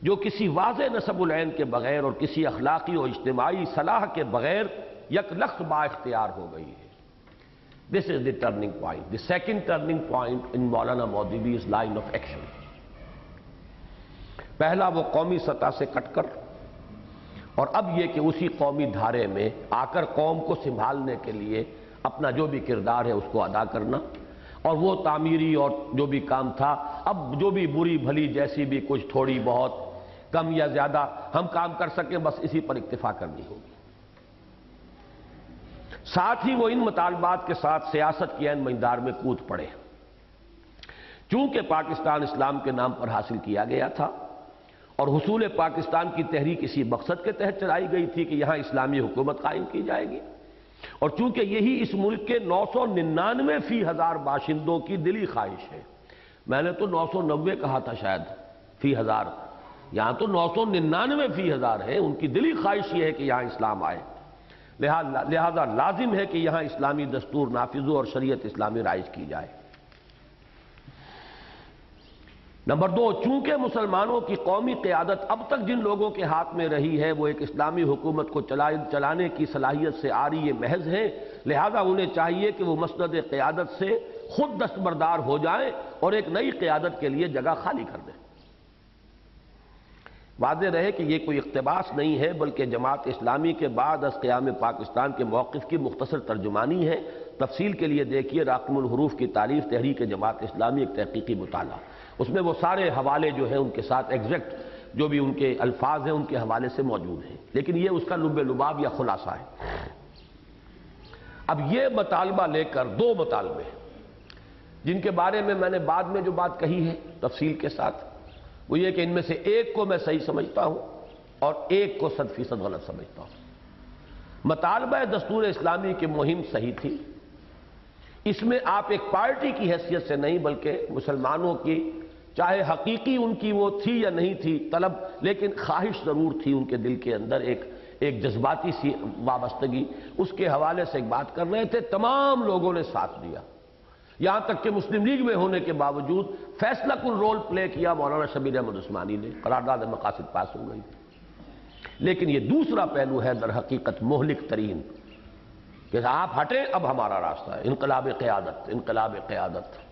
جو کسی واضح نسب العین کے بغیر اور کسی اخلاقی اور اجتماعی صلاح کے بغیر یک لخت با اختیار ہو گئی ہے۔ This is the turning point, the second turning point in Maulana مودودی's line of action۔ پہلا وہ قومی سطح سے کٹ کر، اور اب یہ کہ اسی قومی دھارے میں آ کر قوم کو سنبھالنے کے لیے اپنا جو بھی کردار ہے اس کو ادا کرنا، اور وہ تعمیری اور جو بھی کام تھا اب جو بھی بری بھلی جیسی بھی کچھ تھوڑی بہت کم یا زیادہ ہم کام کر سکیں بس اسی پر اکتفا کرنی ہوگی۔ ساتھ ہی وہ ان مطالبات کے ساتھ سیاست کی عین میدان میں کود پڑے۔ چونکہ پاکستان اسلام کے نام پر حاصل کیا گیا تھا اور حصول پاکستان کی تحریک اسی مقصد کے تحت چلائی گئی تھی کہ یہاں اسلامی حکومت قائم کی جائے گی، اور چونکہ یہی اس ملک کے 999 فی ہزار باشندوں کی دلی خواہش ہے، میں نے تو 990 کہا تھا شاید فی ہزار، یہاں تو 999 فی ہزار ہے، ان کی دلی خواہش یہ ہے کہ یہاں اسلام آئے، لہذا لازم ہے کہ یہاں اسلامی دستور نافذ ہو اور شریعت اسلامی رائج کی جائے۔ نمبر 2، چونکہ مسلمانوں کی قومی قیادت اب تک جن لوگوں کے ہاتھ میں رہی ہے وہ ایک اسلامی حکومت کو چلانے کی صلاحیت سے عاری محض ہیں، لہذا انہیں چاہیے کہ وہ مسند قیادت سے خود دستبردار ہو جائیں اور ایک نئی قیادت کے لیے جگہ خالی کر دیں۔ واضح رہے کہ یہ کوئی اقتباس نہیں ہے بلکہ جماعت اسلامی کے بعد از قیام پاکستان کے موقف کی مختصر ترجمانی ہے۔ تفصیل کے لیے دیکھیے راقم الحروف کی تعریف تحریک جماعت اسلامی، ایک تحقیقی مطالعہ، اس میں وہ سارے حوالے جو ہیں ان کے ساتھ ایگزیکٹ جو بھی ان کے الفاظ ہیں ان کے حوالے سے موجود ہیں، لیکن یہ اس کا لب لباب یا خلاصہ ہے۔ اب یہ مطالبہ لے کر 2 مطالبے جن کے بارے میں نے بعد میں جو بات کہی ہے تفصیل کے ساتھ، وہ یہ کہ ان میں سے ایک کو میں صحیح سمجھتا ہوں اور ایک کو 100% غلط سمجھتا ہوں۔ مطالبہ دستور اسلامی کی مہم صحیح تھی، اس میں آپ ایک پارٹی کی حیثیت سے نہیں بلکہ مسلمانوں کی چاہے حقیقی ان کی وہ تھی یا نہیں تھی طلب، لیکن خواہش ضرور تھی ان کے دل کے اندر، ایک جذباتی سی وابستگی، اس کے حوالے سے ایک بات کر رہے تھے۔ تمام لوگوں نے ساتھ دیا، یہاں تک کہ مسلم لیگ میں ہونے کے باوجود فیصلہ کن رول پلے کیا مولانا شبیر احمد عثمانی نے، قرارداد مقاصد پاس ہو گئی۔ لیکن یہ دوسرا پہلو ہے در حقیقت مہلک ترین، کہ آپ ہٹیں اب ہمارا راستہ ہے، انقلاب قیادت، انقلاب قیادت۔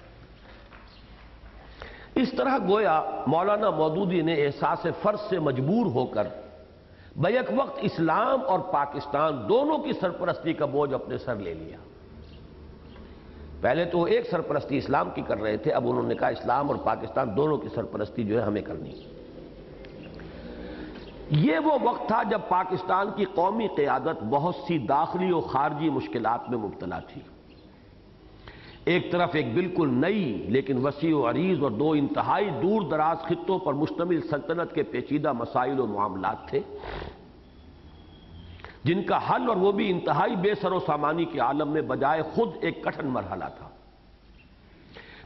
اس طرح گویا مولانا مودودی نے احساس فرض سے مجبور ہو کر بیک وقت اسلام اور پاکستان دونوں کی سرپرستی کا بوجھ اپنے سر لے لیا۔ پہلے تو وہ ایک سرپرستی اسلام کی کر رہے تھے، اب انہوں نے کہا اسلام اور پاکستان دونوں کی سرپرستی جو ہے ہمیں کرنی ہے۔ یہ وہ وقت تھا جب پاکستان کی قومی قیادت بہت سی داخلی و خارجی مشکلات میں مبتلا تھی۔ ایک طرف ایک بالکل نئی لیکن وسیع و عریض اور دو انتہائی دور دراز خطوں پر مشتمل سلطنت کے پیچیدہ مسائل و معاملات تھے، جن کا حل اور وہ بھی انتہائی بے سر و سامانی کے عالم میں بجائے خود ایک کٹھن مرحلہ تھا۔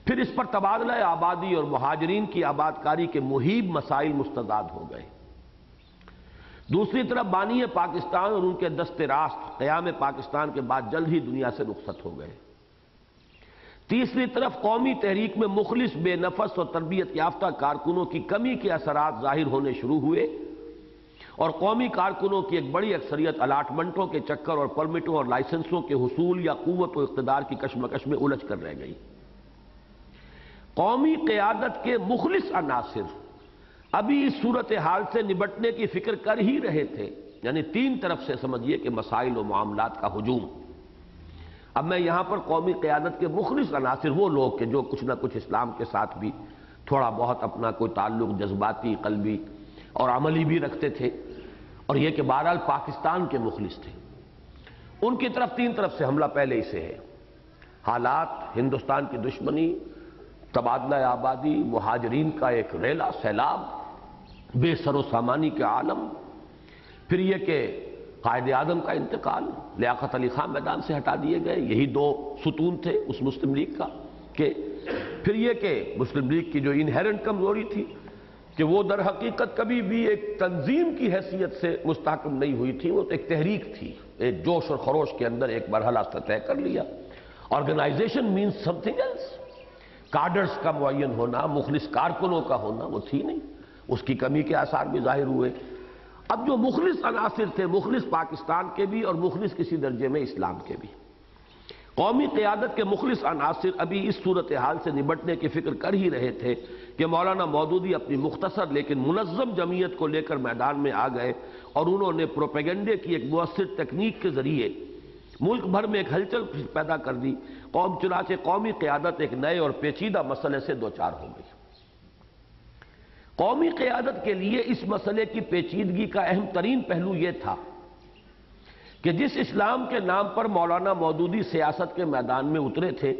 پھر اس پر تبادلہ آبادی اور مہاجرین کی آبادکاری کے مہیب مسائل مستضاد ہو گئے۔ دوسری طرف بانی پاکستان اور ان کے دست راست قیام پاکستان کے بعد جلد ہی دنیا سے رخصت ہو گئے۔ تیسری طرف قومی تحریک میں مخلص، بے نفس اور تربیت یافتہ کارکنوں کی کمی کے اثرات ظاہر ہونے شروع ہوئے، اور قومی کارکنوں کی ایک بڑی اکثریت الاٹمنٹوں کے چکر اور پرمٹوں اور لائسنسوں کے حصول یا قوت و اقتدار کی کشمکش میں الجھ کر رہ گئی۔ قومی قیادت کے مخلص عناصر ابھی اس صورتحال سے نبٹنے کی فکر کر ہی رہے تھے، یعنی تین طرف سے سمجھیے کہ مسائل و معاملات کا ہجوم۔ اب میں یہاں پر قومی قیادت کے مخلص عناصر وہ لوگ کہ جو کچھ نہ کچھ اسلام کے ساتھ بھی تھوڑا بہت اپنا کوئی تعلق جذباتی، قلبی اور عملی بھی رکھتے تھے، اور یہ کہ بہرحال پاکستان کے مخلص تھے، ان کی طرف تین طرف سے حملہ پہلے ہی سے ہے۔ حالات، ہندوستان کی دشمنی، تبادلہ آبادی، مہاجرین کا ایک ریلا سیلاب، بے سر و سامانی کے عالم، پھر یہ کہ قائد اعظم کا انتقال، لیاقت علی خان میدان سے ہٹا دیے گئے، یہی دو ستون تھے اس مسلم لیگ کا، کہ پھر یہ کہ مسلم لیگ کی جو انہیرنٹ کمزوری تھی کہ وہ در حقیقت کبھی بھی ایک تنظیم کی حیثیت سے مستحکم نہیں ہوئی تھی، وہ تو ایک تحریک تھی، ایک جوش اور خروش کے اندر ایک مرحلہ طے کر لیا۔ Organisation means something else, کارڈرز کا معین ہونا، مخلص کارکنوں کا ہونا وہ تھی نہیں، اس کی کمی کے آثار بھی ظاہر ہوئے۔ اب جو مخلص عناصر تھے، مخلص پاکستان کے بھی اور مخلص کسی درجے میں اسلام کے بھی، قومی قیادت کے مخلص عناصر ابھی اس صورتحال سے نبٹنے کی فکر کر ہی رہے تھے کہ مولانا مودودی اپنی مختصر لیکن منظم جمعیت کو لے کر میدان میں آ گئے، اور انہوں نے پروپیگنڈے کی ایک مؤثر تکنیک کے ذریعے ملک بھر میں ایک ہلچل پیدا کر دی۔ چنانچہ قومی قیادت ایک نئے اور پیچیدہ مسئلے سے دوچار ہو گئی۔ قومی قیادت کے لیے اس مسئلے کی پیچیدگی کا اہم ترین پہلو یہ تھا کہ جس اسلام کے نام پر مولانا مودودی سیاست کے میدان میں اترے تھے،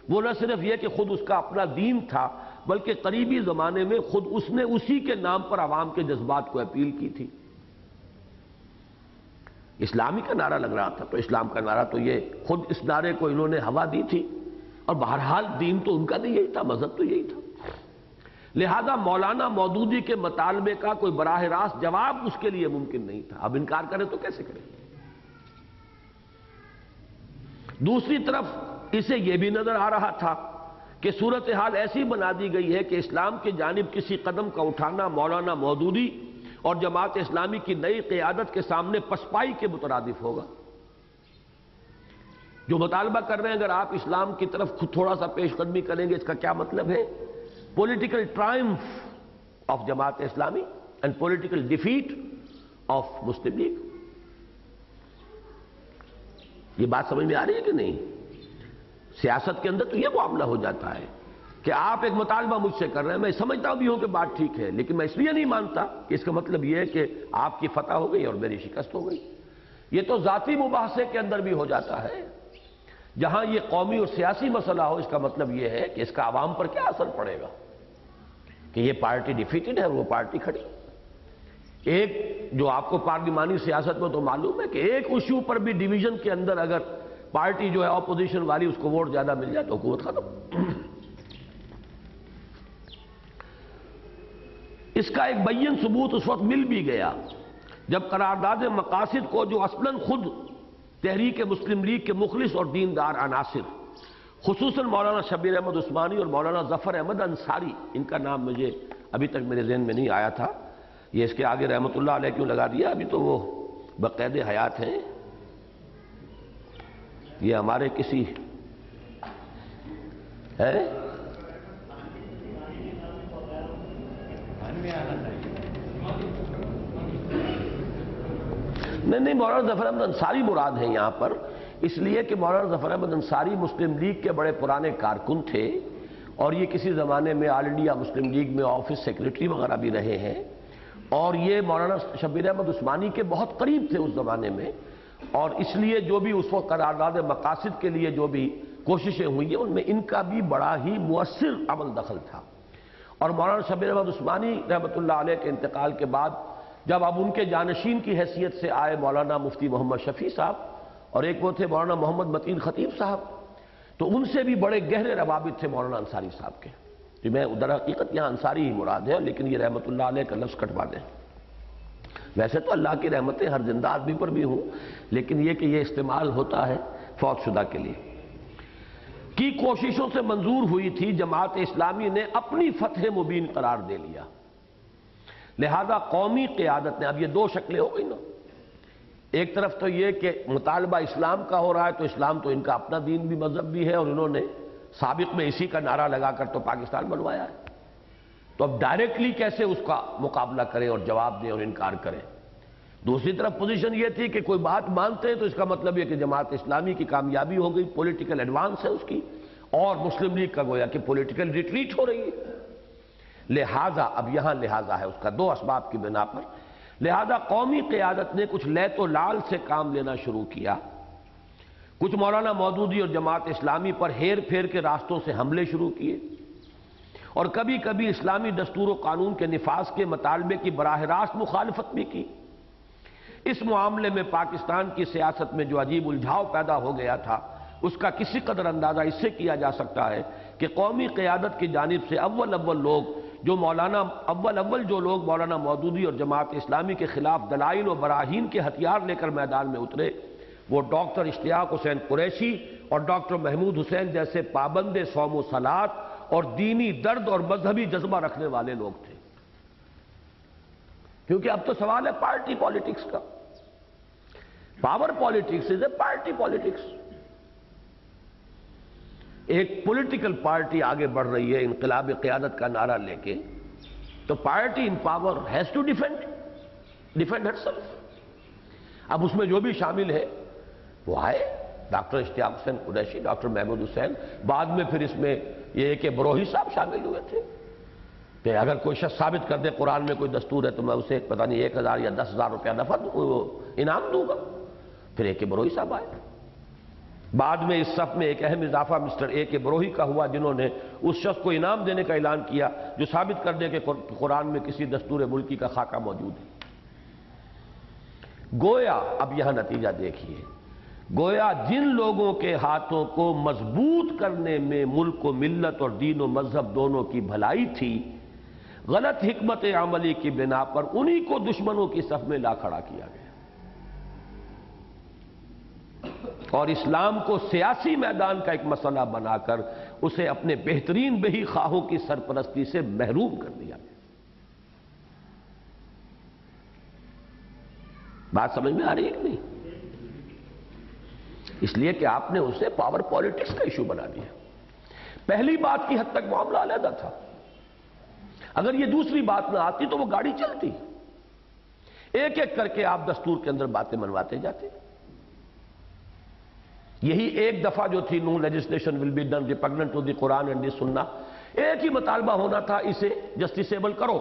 وہ نہ صرف یہ کہ خود اس کا اپنا دین تھا، بلکہ قریبی زمانے میں خود اس نے اسی کے نام پر عوام کے جذبات کو اپیل کی تھی۔ اسلامی کا نعرہ لگ رہا تھا، تو اسلام کا نعرہ تو یہ خود اس نعرے کو انہوں نے ہوا دی تھی، اور بہرحال دین تو ان کا بھی یہی تھا، مذہب تو یہی تھا۔ لہذا مولانا مودودی کے مطالبے کا کوئی براہ راست جواب اس کے لیے ممکن نہیں تھا، اب انکار کرے تو کیسے کرے۔ دوسری طرف اسے یہ بھی نظر آ رہا تھا کہ صورتحال ایسی بنا دی گئی ہے کہ اسلام کی جانب کسی قدم کا اٹھانا مولانا مودودی اور جماعت اسلامی کی نئی قیادت کے سامنے پسپائی کے مترادف ہوگا۔ جو مطالبہ کر رہے ہیں اگر آپ اسلام کی طرف خود تھوڑا سا پیش قدمی کریں گے، اس کا کیا مطلب ہے؟ Political ٹرائمف of Jamaat Islami and political defeat of Muslim league. یہ بات سمجھ میں آ رہی ہے کہ نہیں؟ سیاست کے اندر تو یہ معاملہ ہو جاتا ہے کہ آپ ایک مطالبہ مجھ سے کر رہے ہیں، میں سمجھتا بھی ہوں کہ بات ٹھیک ہے، لیکن میں اس لیے نہیں مانتا کہ اس کا مطلب یہ ہے کہ آپ کی فتح ہو گئی اور میری شکست ہو گئی۔ یہ تو ذاتی مباحثے کے اندر بھی ہو جاتا ہے۔ جہاں یہ قومی اور سیاسی مسئلہ ہو، اس کا مطلب یہ ہے کہ اس کا عوام پر کیا اثر پڑے گا کہ یہ پارٹی ڈیفیٹڈ ہے اور وہ پارٹی کھڑی۔ ایک جو آپ کو پارلیمانی سیاست میں تو معلوم ہے کہ ایک ایشو پر بھی ڈویژن کے اندر اگر پارٹی جو ہے اپوزیشن والی اس کو ووٹ زیادہ مل جائے تو حکومت ختم۔ اس کا ایک بین ثبوت اس وقت مل بھی گیا جب قرارداد مقاصد کو جو اصلاً خود تحریک مسلم لیگ کے مخلص اور دیندار عناصر، خصوصاً مولانا شبیر احمد عثمانی اور مولانا ظفر احمد انصاری، ان کا نام مجھے ابھی تک میرے ذہن میں نہیں آیا تھا، یہ اس کے آگے رحمت اللہ علیہ کیوں لگا دیا؟ ابھی تو وہ بقید حیات ہیں، یہ ہمارے کسی ہے نہیں، مولانا ظفر احمد انصاری مراد ہیں یہاں پر، اس لیے کہ مولانا ظفر احمد انصاری مسلم لیگ کے بڑے پرانے کارکن تھے، اور یہ کسی زمانے میں آل انڈیا مسلم لیگ میں آفس سیکریٹری وغیرہ بھی رہے ہیں، اور یہ مولانا شبیر احمد عثمانی کے بہت قریب تھے اس زمانے میں، اور اس لیے جو بھی اس وقت قرارداد مقاصد کے لیے جو بھی کوششیں ہوئی ہیں ان میں ان کا بھی بڑا ہی مؤثر عمل دخل تھا۔ اور مولانا شبیر احمد عثمانی رحمۃ اللہ علیہ کے انتقال کے بعد جب اب ان کے جانشین کی حیثیت سے آئے مولانا مفتی محمد شفیع صاحب، اور ایک وہ تھے مولانا محمد متین خطیب صاحب، تو ان سے بھی بڑے گہرے روابط تھے مولانا انصاری صاحب کے۔ کہ میں در حقیقت یہاں انصاری ہی مراد ہے، لیکن یہ رحمۃ اللہ علیہ کا لفظ کٹوا دیں۔ ویسے تو اللہ کی رحمتیں ہر زندہ آدمی پر بھی ہوں، لیکن یہ کہ یہ استعمال ہوتا ہے فوت شدہ کے لیے۔ کی کوششوں سے منظور ہوئی تھی، جماعت اسلامی نے اپنی فتح مبین قرار دے لیا، لہذا قومی قیادت نے، اب یہ دو شکلیں ہو گئی نا، ایک طرف تو یہ کہ مطالبہ اسلام کا ہو رہا ہے، تو اسلام تو ان کا اپنا دین بھی مذہب بھی ہے، اور انہوں نے سابق میں اسی کا نعرہ لگا کر تو پاکستان بنوایا ہے، تو اب ڈائریکٹلی کیسے اس کا مقابلہ کریں اور جواب دیں اور انکار کریں۔ دوسری طرف پوزیشن یہ تھی کہ کوئی بات مانتے ہیں تو اس کا مطلب یہ کہ جماعت اسلامی کی کامیابی ہو گئی، پولیٹیکل ایڈوانس ہے اس کی، اور مسلم لیگ کا گویا کہ پولیٹیکل ریٹریٹ ہو رہی ہے۔ لہذا اب یہاں لہذا ہے اس کا دو اسباب کی بنا پر، لہذا قومی قیادت نے کچھ لیت و لال سے کام لینا شروع کیا، کچھ مولانا مودودی اور جماعت اسلامی پر ہیر پھیر کے راستوں سے حملے شروع کیے، اور کبھی کبھی اسلامی دستور و قانون کے نفاذ کے مطالبے کی براہ راست مخالفت بھی کی۔ اس معاملے میں پاکستان کی سیاست میں جو عجیب الجھاؤ پیدا ہو گیا تھا، اس کا کسی قدر اندازہ اس سے کیا جا سکتا ہے کہ قومی قیادت کی جانب سے اول جو لوگ مولانا مودودی اور جماعت اسلامی کے خلاف دلائل و براہین کے ہتھیار لے کر میدان میں اترے، وہ ڈاکٹر اشتیاق حسین قریشی اور ڈاکٹر محمود حسین جیسے پابند صوم و صلات اور دینی درد اور مذہبی جذبہ رکھنے والے لوگ تھے۔ کیونکہ اب تو سوال ہے پارٹی پالیٹکس کا، power politics is a party politics. ایک پولیٹیکل پارٹی آگے بڑھ رہی ہے انقلاب قیادت کا نعرہ لے کے، تو party in power has to defend herself. اب اس میں جو بھی شامل ہے وہ آئے، ڈاکٹر اشتیاق حسین قریشی، ڈاکٹر محمود حسین، بعد میں پھر اس میں یہ کہ بروہی صاحب شامل ہوئے تھے کہ اگر کوئی شخص ثابت کر دے قرآن میں کوئی دستور ہے تو میں اسے پتہ نہیں 1000 یا 10,000 روپیہ نفع انعام دوں گا۔ پھر اے کے بروہی صاحب آئے، بعد میں اس صف میں ایک اہم اضافہ مسٹر اے کے بروہی کا ہوا، جنہوں نے اس شخص کو انعام دینے کا اعلان کیا جو ثابت کر دے کہ قرآن میں کسی دستور ملکی کا خاکہ موجود ہے۔ گویا اب یہاں نتیجہ دیکھیے، گویا جن لوگوں کے ہاتھوں کو مضبوط کرنے میں ملک و ملت اور دین و مذہب دونوں کی بھلائی تھی، غلط حکمت عملی کی بنا پر انہی کو دشمنوں کی صف میں لا کھڑا کیا گیا، اور اسلام کو سیاسی میدان کا ایک مسئلہ بنا کر اسے اپنے بہترین بہی خواہوں کی سرپرستی سے محروم کر دیا گیا۔ بات سمجھ میں آ رہی ہے کہ نہیں؟ اس لیے کہ آپ نے اسے پاور پالیٹکس کا ایشو بنا دیا۔ پہلی بات کی حد تک معاملہ علیحدہ تھا، اگر یہ دوسری بات نہ آتی تو وہ گاڑی چلتی، ایک ایک کر کے آپ دستور کے اندر باتیں منواتے جاتے۔ یہی ایک دفعہ جو تھی no legislation will be done repugnant to the Quran and the Sunnah, ایک ہی مطالبہ ہونا تھا، اسے جسٹیسیبل کرو،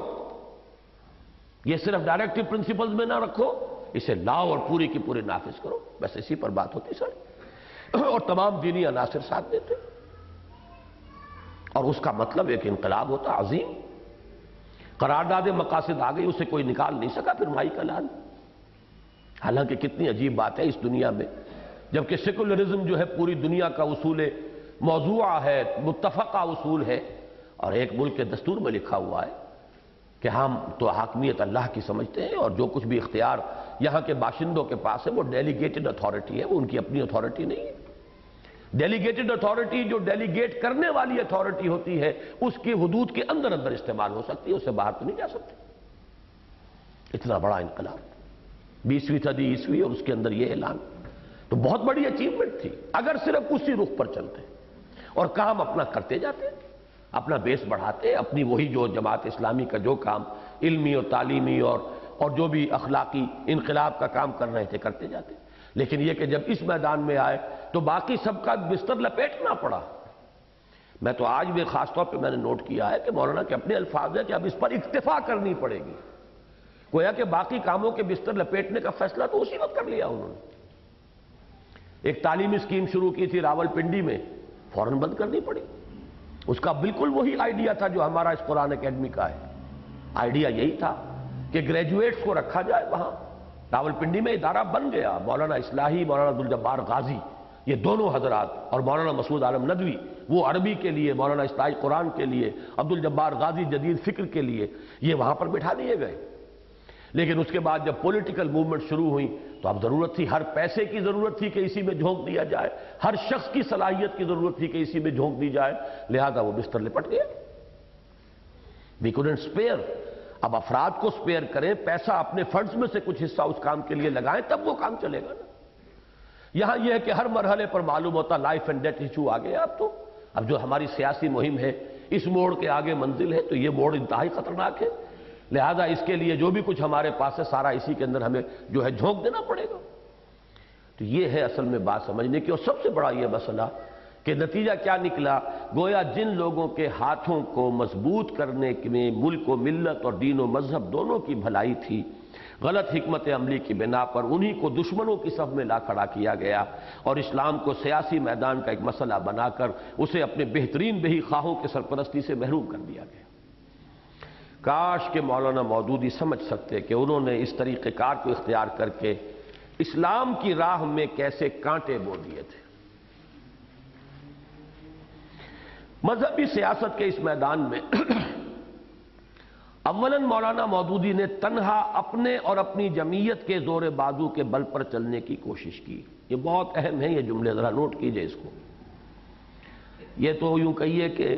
یہ صرف ڈائریکٹو پرنسپلز میں نہ رکھو، اسے لاؤ اور پوری کی پوری نافذ کرو، بس اسی پر بات ہوتی سر، اور تمام دینی عناصر ساتھ دیتے، اور اس کا مطلب ایک انقلاب ہوتا عظیم۔ قرارداد مقاصد آ گئی، اسے کوئی نکال نہیں سکا پھر مائی کا لال۔ حالانکہ کتنی عجیب بات ہے اس دنیا میں، جبکہ سیکولرزم جو ہے پوری دنیا کا اصول موضوعہ ہے، متفقہ اصول ہے، اور ایک ملک کے دستور میں لکھا ہوا ہے کہ ہم تو حاکمیت اللہ کی سمجھتے ہیں، اور جو کچھ بھی اختیار یہاں کے باشندوں کے پاس ہے وہ ڈیلیگیٹڈ اتھارٹی ہے، وہ ان کی اپنی اتھارٹی نہیں ہے۔ ڈیلیگیٹڈ اتھارٹی جو ڈیلیگیٹ کرنے والی اتھارٹی ہوتی ہے اس کی حدود کے اندر اندر استعمال ہو سکتی ہے، اس سے باہر تو نہیں جا سکتی۔ اتنا بڑا انقلاب 20ویں صدی عیسوی اور اس کے اندر یہ اعلان، تو بہت بڑی اچیومنٹ تھی اگر صرف اسی رخ پر چلتے اور کام اپنا کرتے جاتے، اپنا بیس بڑھاتے، اپنی وہی جو جماعت اسلامی کا جو کام علمی اور تعلیمی اور جو بھی اخلاقی انقلاب کا کام کر رہے تھے کرتے جاتے۔ لیکن یہ کہ جب اس میدان میں آئے تو باقی سب کا بستر لپیٹنا پڑا۔ میں تو آج بھی خاص طور پہ میں نے نوٹ کیا ہے کہ مولانا کے اپنے الفاظ ہیں کہ اب اس پر اکتفا کرنی پڑے گی، گویا کہ باقی کاموں کے بستر لپیٹنے کا فیصلہ تو اسی وقت کر لیا انہوں نے۔ ایک تعلیمی اسکیم شروع کی تھی راول پنڈی میں، فوراً بند کرنی پڑی۔ اس کا بالکل وہی آئیڈیا تھا جو ہمارا اس قرآن اکیڈمی کا ہے۔ آئیڈیا یہی تھا کہ گریجویٹس کو رکھا جائے وہاں۔ راول پنڈی میں ادارہ بن گیا، مولانا اصلاحی، مولانا عبدالجبار غازی، یہ دونوں حضرات، اور مولانا مسعود عالم ندوی، وہ عربی کے لیے، مولانا اصلاحی قرآن کے لیے، عبدالجبار غازی جدید فکر کے لیے، یہ وہاں پر بٹھا دیے گئے۔ لیکن اس کے بعد جب پولیٹیکل موومنٹ شروع ہوئی تو اب ضرورت تھی، ہر پیسے کی ضرورت تھی کہ اسی میں جھونک دیا جائے، ہر شخص کی صلاحیت کی ضرورت تھی کہ اسی میں جھونک دی جائے، لہذا وہ بستر لپٹ گیا۔ We couldn't spare۔ اب افراد کو سپیئر کریں، پیسہ اپنے فنڈز میں سے کچھ حصہ اس کام کے لیے لگائیں، تب وہ کام چلے گا نا۔ یہاں یہ ہے کہ ہر مرحلے پر معلوم ہوتا لائف اینڈ ڈیتھ ایشو آ گیا۔ اب جو ہماری سیاسی مہم ہے اس موڑ کے آگے منزل ہے، تو یہ موڑ انتہائی خطرناک ہے، لہذا اس کے لیے جو بھی کچھ ہمارے پاس ہے سارا اسی کے اندر ہمیں جو ہے جھونک دینا پڑے گا۔ تو یہ ہے اصل میں بات سمجھنے کی، اور سب سے بڑا یہ مسئلہ کہ نتیجہ کیا نکلا، گویا جن لوگوں کے ہاتھوں کو مضبوط کرنے میں ملک و ملت اور دین و مذہب دونوں کی بھلائی تھی، غلط حکمت عملی کی بنا پر انہی کو دشمنوں کی صف میں لا کھڑا کیا گیا، اور اسلام کو سیاسی میدان کا ایک مسئلہ بنا کر اسے اپنے بہترین بہی خواہوں کے سرپرستی سے محروم کر دیا گیا۔ کاش کہ مولانا مودودی سمجھ سکتے کہ انہوں نے اس طریقہ کار کو اختیار کر کے اسلام کی راہ میں کیسے کانٹے بو دیے تھے۔ مذہبی سیاست کے اس میدان میں اولاً مولانا مودودی نے تنہا اپنے اور اپنی جمعیت کے زور بازو کے بل پر چلنے کی کوشش کی۔ یہ بہت اہم ہے، یہ جملے ذرا نوٹ کیجئے اس کو۔ یہ تو یوں کہیے کہ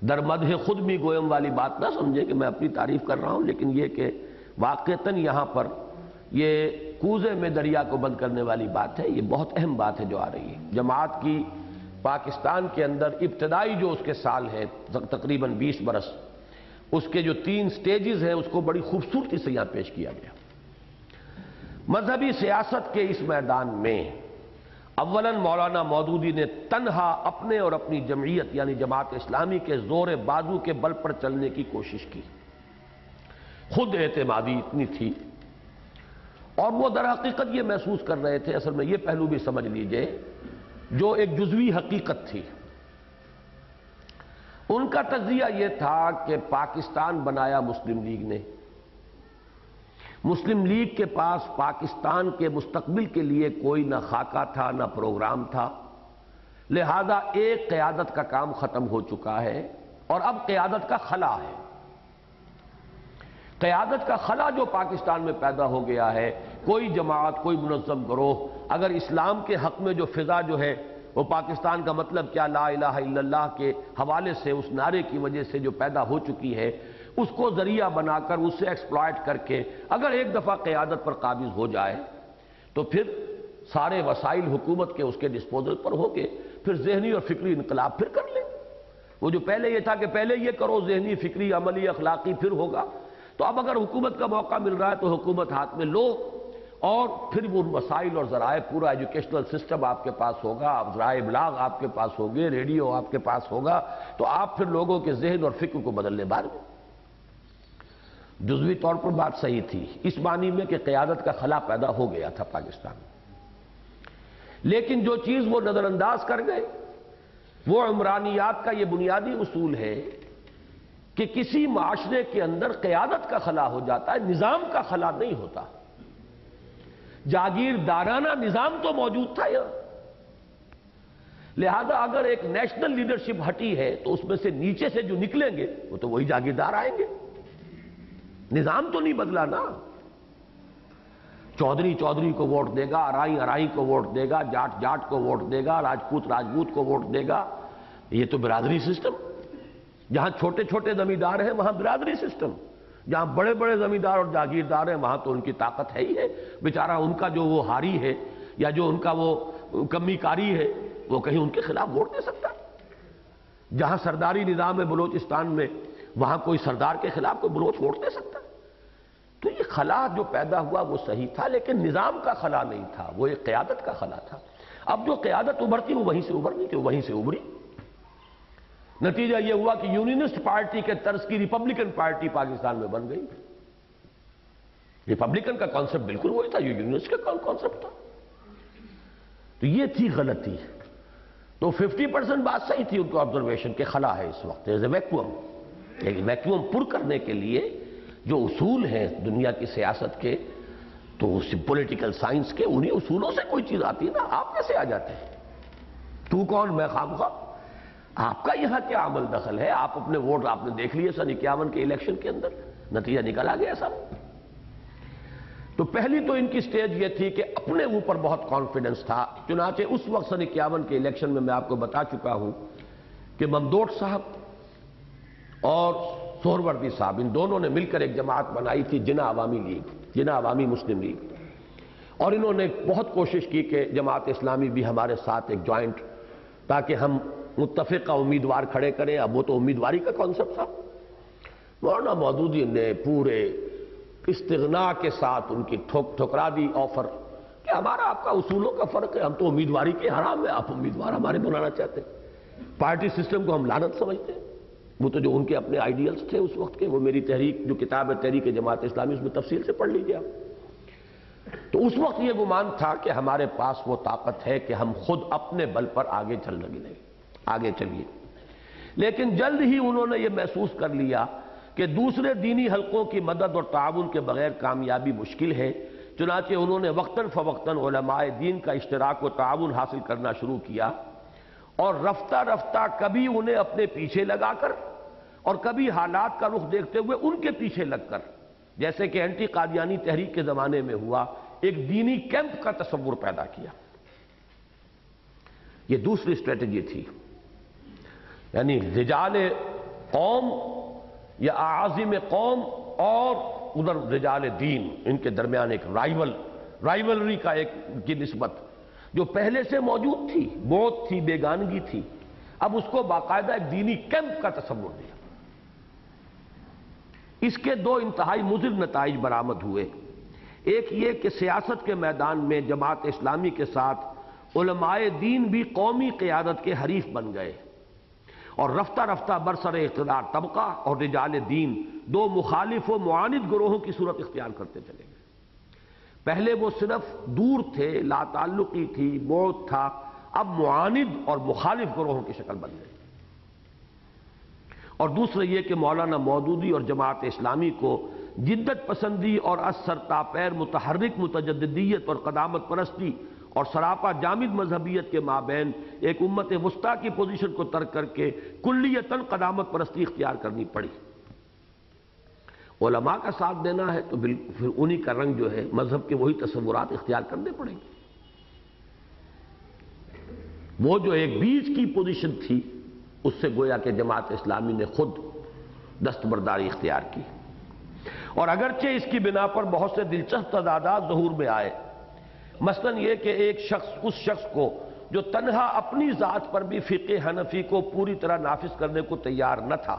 در مدح خود بھی گویم والی بات نہ سمجھے کہ میں اپنی تعریف کر رہا ہوں، لیکن یہ کہ واقعتاً یہاں پر یہ کوزے میں دریا کو بند کرنے والی بات ہے، یہ بہت اہم بات ہے جو آ رہی ہے۔ جماعت کی پاکستان کے اندر ابتدائی جو اس کے سال ہے تقریباً 20 برس، اس کے جو 3 سٹیجز ہیں اس کو بڑی خوبصورتی سے یہاں پیش کیا گیا۔ مذہبی سیاست کے اس میدان میں اولاً مولانا مودودی نے تنہا اپنے اور اپنی جمعیت یعنی جماعت اسلامی کے زور بازو کے بل پر چلنے کی کوشش کی۔ خود اعتمادی اتنی تھی، اور وہ در حقیقت یہ محسوس کر رہے تھے، اصل میں یہ پہلو بھی سمجھ لیجئے، جو ایک جزوی حقیقت تھی۔ ان کا تجزیہ یہ تھا کہ پاکستان بنایا مسلم لیگ نے، مسلم لیگ کے پاس پاکستان کے مستقبل کے لیے کوئی نہ خاکہ تھا نہ پروگرام تھا، لہذا ایک قیادت کا کام ختم ہو چکا ہے اور اب قیادت کا خلا ہے۔ قیادت کا خلا جو پاکستان میں پیدا ہو گیا ہے، کوئی جماعت، کوئی منظم گروہ اگر اسلام کے حق میں جو فضا جو ہے وہ پاکستان کا مطلب کیا، لا الہ الا اللہ کے حوالے سے اس نعرے کی وجہ سے جو پیدا ہو چکی ہے، اس کو ذریعہ بنا کر اس سے ایکسپلائٹ کر کے اگر ایک دفعہ قیادت پر قابض ہو جائے تو پھر سارے وسائل حکومت کے اس کے ڈسپوزل پر ہو گے، پھر ذہنی اور فکری انقلاب پھر کر لیں۔ وہ جو پہلے یہ تھا کہ پہلے یہ کرو، ذہنی، فکری، عملی، اخلاقی، پھر ہوگا، تو اب اگر حکومت کا موقع مل رہا ہے تو حکومت ہاتھ میں لو، اور پھر وہ مسائل اور ذرائع، پورا ایجوکیشنل سسٹم آپ کے پاس ہوگا، ذرائع ابلاغ آپ کے پاس ہوں گے، ریڈیو آپ کے پاس ہوگا، تو آپ پھر لوگوں کے ذہن اور فکر کو بدلنے بار میں۔ جزوی طور پر بات صحیح تھی، اس معنی میں کہ قیادت کا خلا پیدا ہو گیا تھا پاکستان میں، لیکن جو چیز وہ نظر انداز کر گئے وہ عمرانیات کا یہ بنیادی اصول ہے کہ کسی معاشرے کے اندر قیادت کا خلا ہو جاتا ہے، نظام کا خلا نہیں ہوتا۔ جاگیردارانہ نظام تو موجود تھا یہاں، لہذا اگر ایک نیشنل لیڈرشپ ہٹی ہے تو اس میں سے نیچے سے جو نکلیں گے وہ تو وہی جاگیردار آئیں گے، نظام تو نہیں بدلا نا۔ چودھری چودھری کو ووٹ دے گا، ارائی ارائی کو ووٹ دے گا، جاٹ جاٹ کو ووٹ دے گا، راجپوت راجپوت کو ووٹ دے گا، یہ تو برادری سسٹم۔ جہاں چھوٹے چھوٹے زمیندار ہیں وہاں برادری سسٹم، جہاں بڑے بڑے زمیندار اور جاگیردار ہیں وہاں تو ان کی طاقت ہے ہی ہے، بیچارہ ان کا جو وہ ہاری ہے یا جو ان کا وہ کمی کاری ہے وہ کہیں ان کے خلاف ووٹ دے سکتا ہے۔ جہاں سرداری نظام ہے بلوچستان میں وہاں کوئی سردار کے خلاف کوئی بلوچ ووٹ دے سکتا ہے۔ تو یہ خلا جو پیدا ہوا وہ صحیح تھا، لیکن نظام کا خلا نہیں تھا، وہ ایک قیادت کا خلا تھا۔ اب جو قیادت ابھرتی وہ وہیں سے ابھرنی تھی، وہ وہیں سے ابھری۔ نتیجہ یہ ہوا کہ یونینسٹ پارٹی کے طرز کی ریپبلکن پارٹی پاکستان میں بن گئی، ریپبلکن کا کانسیپٹ بالکل وہی تھا، یونینسٹ کا کانسیپٹ تھا. تو یہ تھی غلطی. تو 50% بات صحیح تھی ان کو آبزرویشن کے خلا ہے اس وقت ایز اے ویکیوم. لیکن ویکیوم پر کرنے کے لیے جو اصول ہیں دنیا کی سیاست کے، تو پولیٹیکل سائنس کے، انہی اصولوں سے کوئی چیز آتی ہے نا. آپ کیسے آ جاتے ہیں؟ تو کون میں خامخواہ؟ آپ کا یہاں کیا عمل دخل ہے؟ آپ اپنے ووٹ آپ نے دیکھ لیے سن 51 کے الیکشن کے اندر، نتیجہ نکل آ گیا سب. تو پہلی تو ان کی سٹیج یہ تھی کہ اپنے اوپر بہت کانفیڈنس تھا. چنانچہ اس وقت سن 51 کے الیکشن میں آپ کو بتا چکا ہوں کہ ممدوٹ صاحب اور سہروردی صاحب، ان دونوں نے مل کر ایک جماعت بنائی تھی، جناح عوامی لیگ، جناح عوامی مسلم لیگ. اور انہوں نے بہت کوشش کی کہ جماعت اسلامی بھی ہمارے ساتھ ایک جوائنٹ، تاکہ ہم متفقہ امیدوار کھڑے کریں. اب وہ تو امیدواری کا کانسیپٹ تھا. مولانا مودودی نے پورے استغنا کے ساتھ ان کی ٹھکرا دی آفر کہ ہمارا آپ کا اصولوں کا فرق ہے، ہم تو امیدواری کے حرام ہے، آپ امیدوار ہمارے بنانا چاہتے ہیں. پارٹی سسٹم کو ہم لعنت سمجھتے ہیں. وہ تو جو ان کے اپنے آئیڈیلز تھے اس وقت کے، وہ میری تحریک جو کتاب ہے تحریک جماعت اسلامی، اس میں تفصیل سے پڑھ لیجیے آپ. تو اس وقت یہ گمان تھا کہ ہمارے پاس وہ طاقت ہے کہ ہم خود اپنے بل پر آگے چل لگیں، آگے چلیے. لیکن جلد ہی انہوں نے یہ محسوس کر لیا کہ دوسرے دینی حلقوں کی مدد اور تعاون کے بغیر کامیابی مشکل ہے. چنانچہ انہوں نے وقتاً فوقتاً علماء دین کا اشتراک و تعاون حاصل کرنا شروع کیا، اور رفتہ رفتہ کبھی انہیں اپنے پیچھے لگا کر اور کبھی حالات کا رخ دیکھتے ہوئے ان کے پیچھے لگ کر، جیسے کہ اینٹی قادیانی تحریک کے زمانے میں ہوا، ایک دینی کیمپ کا تصور پیدا کیا. یہ دوسری اسٹریٹجی تھی. یعنی رجال قوم یا اعاظم قوم اور ادھر رجال دین، ان کے درمیان ایک رائیولری کا ایک کی نسبت جو پہلے سے موجود تھی، موت تھی، بیگانگی تھی. اب اس کو باقاعدہ ایک دینی کیمپ کا تصور دیا. اس کے دو انتہائی مضر نتائج برآمد ہوئے. ایک یہ کہ سیاست کے میدان میں جماعت اسلامی کے ساتھ علماء دین بھی قومی قیادت کے حریف بن گئے، اور رفتہ رفتہ برسر اقتدار طبقہ اور رجال دین دو مخالف و معاند گروہوں کی صورت اختیار کرتے چلے گئے. پہلے وہ صرف دور تھے، لا تعلقی تھی، بعد تھا. اب معاند اور مخالف گروہوں کی شکل بن گئی. اور دوسرے یہ کہ مولانا مودودی اور جماعت اسلامی کو جدت پسندی اور اثر تاپیر متحرک متجددیت اور قدامت پرستی اور سراپا جامد مذہبیت کے مابین ایک امت وسطیٰ کی پوزیشن کو ترک کر کے کلیتاً قدامت پرستی اختیار کرنی پڑی. علماء کا ساتھ دینا ہے تو پھر انہی کا رنگ جو ہے مذہب کے وہی تصورات اختیار کرنے پڑیں گے. وہ جو ایک بیچ کی پوزیشن تھی، اس سے گویا کہ جماعت اسلامی نے خود دستبرداری اختیار کی. اور اگرچہ اس کی بنا پر بہت سے دلچسپ تضادات ظہور میں آئے، مثلاً یہ کہ ایک شخص اس شخص کو جو تنہا اپنی ذات پر بھی فقہ حنفی کو پوری طرح نافذ کرنے کو تیار نہ تھا،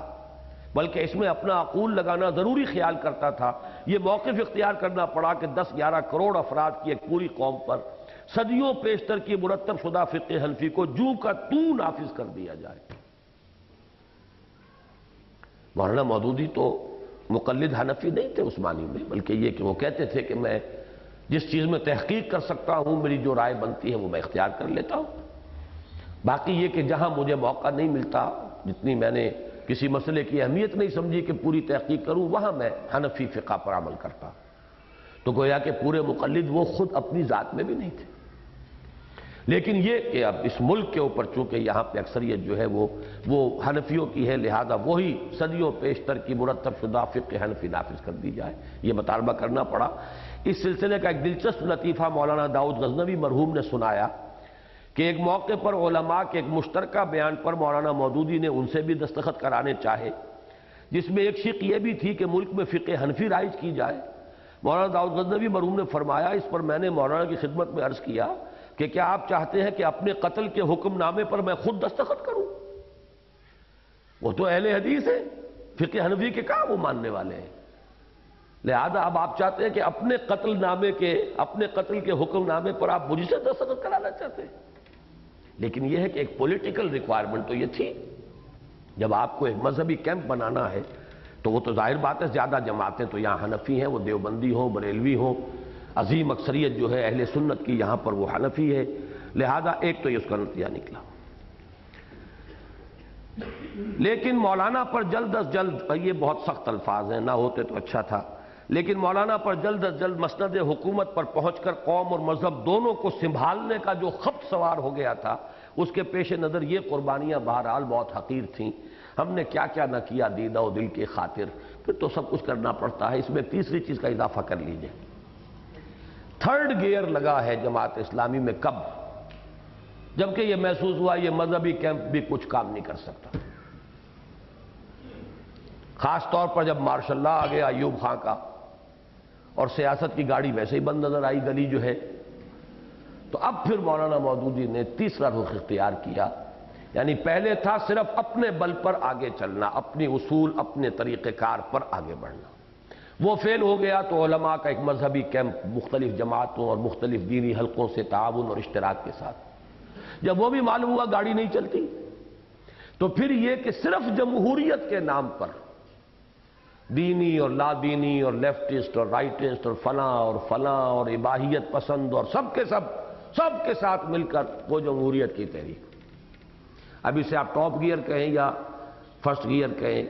بلکہ اس میں اپنا عقول لگانا ضروری خیال کرتا تھا، یہ موقف اختیار کرنا پڑا کہ 10-11 کروڑ افراد کی ایک پوری قوم پر صدیوں پیشتر کی مرتب شدہ فقہ حنفی کو جو کا تو نافذ کر دیا جائے. مولانا مودودی تو مقلد حنفی نہیں تھے اس معنی میں، بلکہ یہ کہ وہ کہتے تھے کہ میں جس چیز میں تحقیق کر سکتا ہوں، میری جو رائے بنتی ہے وہ میں اختیار کر لیتا ہوں. باقی یہ کہ جہاں مجھے موقع نہیں ملتا، جتنی میں نے کسی مسئلے کی اہمیت نہیں سمجھی کہ پوری تحقیق کروں، وہاں میں حنفی فقہ پر عمل کرتا. تو گویا کہ پورے مقلد وہ خود اپنی ذات میں بھی نہیں تھے. لیکن یہ کہ اب اس ملک کے اوپر چونکہ یہاں پہ اکثریت جو ہے وہ حنفیوں کی ہے، لہذا وہی صدیوں پیشتر کی مرتب شدہ فقہ حنفی نافذ کر دی جائے، یہ مطالبہ کرنا پڑا. اس سلسلے کا ایک دلچسپ لطیفہ مولانا داؤد غزنوی مرحوم نے سنایا کہ ایک موقع پر علماء کے ایک مشترکہ بیان پر مولانا مودودی نے ان سے بھی دستخط کرانے چاہے، جس میں ایک شق یہ بھی تھی کہ ملک میں فقہ حنفی رائج کی جائے. مولانا داؤد غزنوی مرحوم نے فرمایا، اس پر میں نے مولانا کی خدمت میں عرض کیا کہ کیا آپ چاہتے ہیں کہ اپنے قتل کے حکم نامے پر میں خود دستخط کروں؟ وہ تو اہل حدیث ہے، فقہ حنفی کے کہاں وہ ماننے والے ہیں. لہذا اب آپ چاہتے ہیں کہ اپنے قتل کے حکم نامے پر آپ مجھ سے دستخط کرانا چاہتے ہیں. لیکن یہ ہے کہ ایک پولیٹیکل ریکوائرمنٹ تو یہ تھی، جب آپ کو ایک مذہبی کیمپ بنانا ہے تو وہ تو ظاہر بات ہے زیادہ جماعتیں تو یہاں حنفی ہیں، وہ دیوبندی ہوں، بریلوی ہوں، عظیم اکثریت جو ہے اہل سنت کی یہاں پر وہ حنفی ہے، لہذا ایک تو یہ اس کا نتیجہ نکلا۔ لیکن مولانا پر جلد از جلد، یہ بہت سخت الفاظ ہیں، نہ ہوتے تو اچھا تھا، لیکن مولانا پر جلد از جلد مسند حکومت پر پہنچ کر قوم اور مذہب دونوں کو سنبھالنے کا جو خبط سوار ہو گیا تھا، اس کے پیش نظر یہ قربانیاں بہرحال بہت حقیر تھیں۔ ہم نے کیا کیا نہ کیا دیدہ و دل کی خاطر، پھر تو سب کچھ کرنا پڑتا ہے۔ اس میں تیسری چیز کا اضافہ کر لیجئے، تھرڈ گیئر لگا ہے جماعت اسلامی میں کب؟ جبکہ یہ محسوس ہوا یہ مذہبی کیمپ بھی کچھ کام نہیں کر سکتا، خاص طور پر جب مارشل لا آ گیا ایوب خان کا، اور سیاست کی گاڑی ویسے ہی بند نظر آئی گلی جو ہے، تو اب پھر مولانا مودودی نے تیسرا رخ اختیار کیا، یعنی پہلے تھا صرف اپنے بل پر آگے چلنا، اپنی اصول، اپنے طریقہ کار پر آگے بڑھنا، وہ فیل ہو گیا تو علماء کا ایک مذہبی کیمپ مختلف جماعتوں اور مختلف دینی حلقوں سے تعاون اور اشتراک کے ساتھ، جب وہ بھی معلوم ہوا گاڑی نہیں چلتی، تو پھر یہ کہ صرف جمہوریت کے نام پر دینی اور لا دینی اور لیفٹسٹ اور رائٹسٹ اور فلاں اور اباحیت پسند اور سب کے ساتھ مل کر وہ جمہوریت کی تحریک، اب اسے آپ ٹاپ گیئر کہیں یا فرسٹ گیئر کہیں،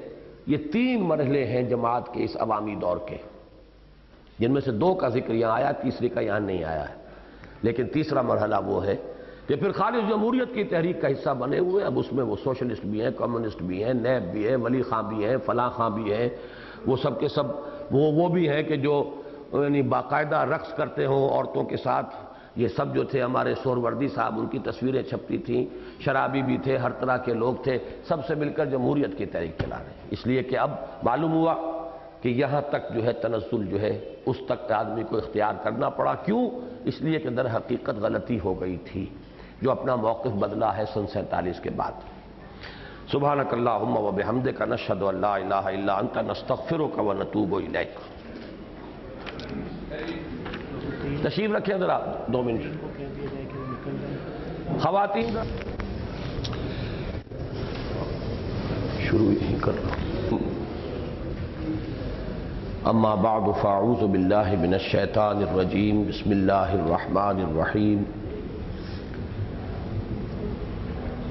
یہ 3 مرحلے ہیں جماعت کے اس عوامی دور کے، جن میں سے 2 کا ذکر یہاں آیا، تیسرے کا یہاں نہیں آیا ہے، لیکن تیسرا مرحلہ وہ ہے کہ پھر خالص جمہوریت کی تحریک کا حصہ بنے ہوئے، اب اس میں وہ سوشلسٹ بھی ہیں، کمیونسٹ بھی ہیں، نیب بھی ہیں، ولی خان بھی ہیں، فلاں خان بھی ہیں، وہ سب کے سب وہ بھی ہیں کہ جو یعنی باقاعدہ رقص کرتے ہوں عورتوں کے ساتھ، یہ سب جو تھے ہمارے سہروردی صاحب، ان کی تصویریں چھپتی تھیں، شرابی بھی تھے، ہر طرح کے لوگ تھے، سب سے مل کر جمہوریت کی تحریک چلا رہے ہیں، اس لیے کہ اب معلوم ہوا کہ یہاں تک جو ہے تنزل جو ہے اس تک آدمی کو اختیار کرنا پڑا، کیوں؟ اس لیے کہ در حقیقت غلطی ہو گئی تھی، جو اپنا موقف بدلا ہے سن 47 کے بعد۔ سبحانک اللہم و بحمدک نشہد ان لا الہ الا انت نستغفرک و نتوب الیک۔ تشریف رکھیں ذرا 2 منٹ، خواتین شروع ہی کر رہا ہوں۔ اما بعد فاعوذ باللہ من الشیطان الرجیم، بسم اللہ الرحمن الرحیم۔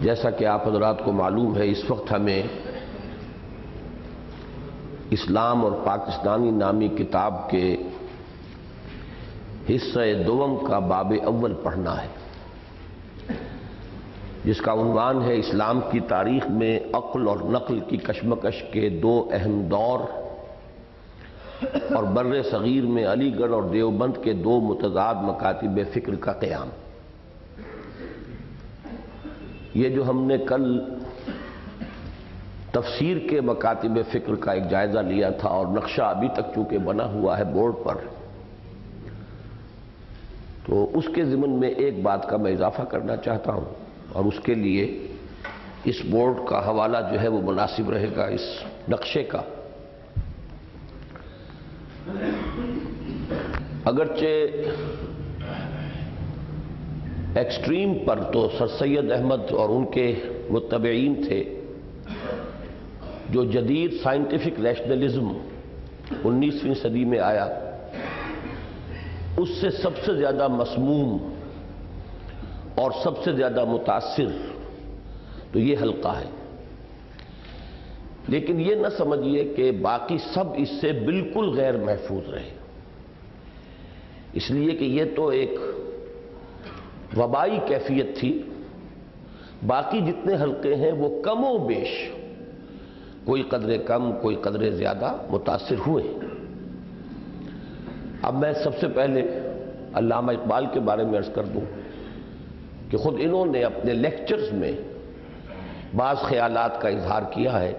جیسا کہ آپ حضرات کو معلوم ہے، اس وقت ہمیں اسلام اور پاکستانی نامی کتاب کے حصہ دوم کا باب اول پڑھنا ہے، جس کا عنوان ہے اسلام کی تاریخ میں عقل اور نقل کی کشمکش کے 2 اہم دور اور بر صغیر میں علی گڑھ اور دیوبند کے 2 متضاد مکاتب فکر کا قیام۔ یہ جو ہم نے کل تفسیر کے مکاتب فکر کا ایک جائزہ لیا تھا، اور نقشہ ابھی تک چونکہ بنا ہوا ہے بورڈ پر، تو اس کے ضمن میں ایک بات کا میں اضافہ کرنا چاہتا ہوں، اور اس کے لیے اس بورڈ کا حوالہ جو ہے وہ مناسب رہے گا اس نقشے کا۔ اگرچہ ایکسٹریم پر تو سر سید احمد اور ان کے متبعین تھے، جو جدید سائنٹیفک ریشنلزم 19ویں صدی میں آیا، اس سے سب سے زیادہ مسموم اور سب سے زیادہ متاثر تو یہ حلقہ ہے، لیکن یہ نہ سمجھیے کہ باقی سب اس سے بالکل غیر محفوظ رہے، اس لیے کہ یہ تو ایک وبائی کیفیت تھی، باقی جتنے حلقے ہیں وہ کم و بیش کوئی قدرے کم کوئی قدرے زیادہ متاثر ہوئے۔ اب میں سب سے پہلے علامہ اقبال کے بارے میں عرض کر دوں کہ خود انہوں نے اپنے لیکچرز میں بعض خیالات کا اظہار کیا ہے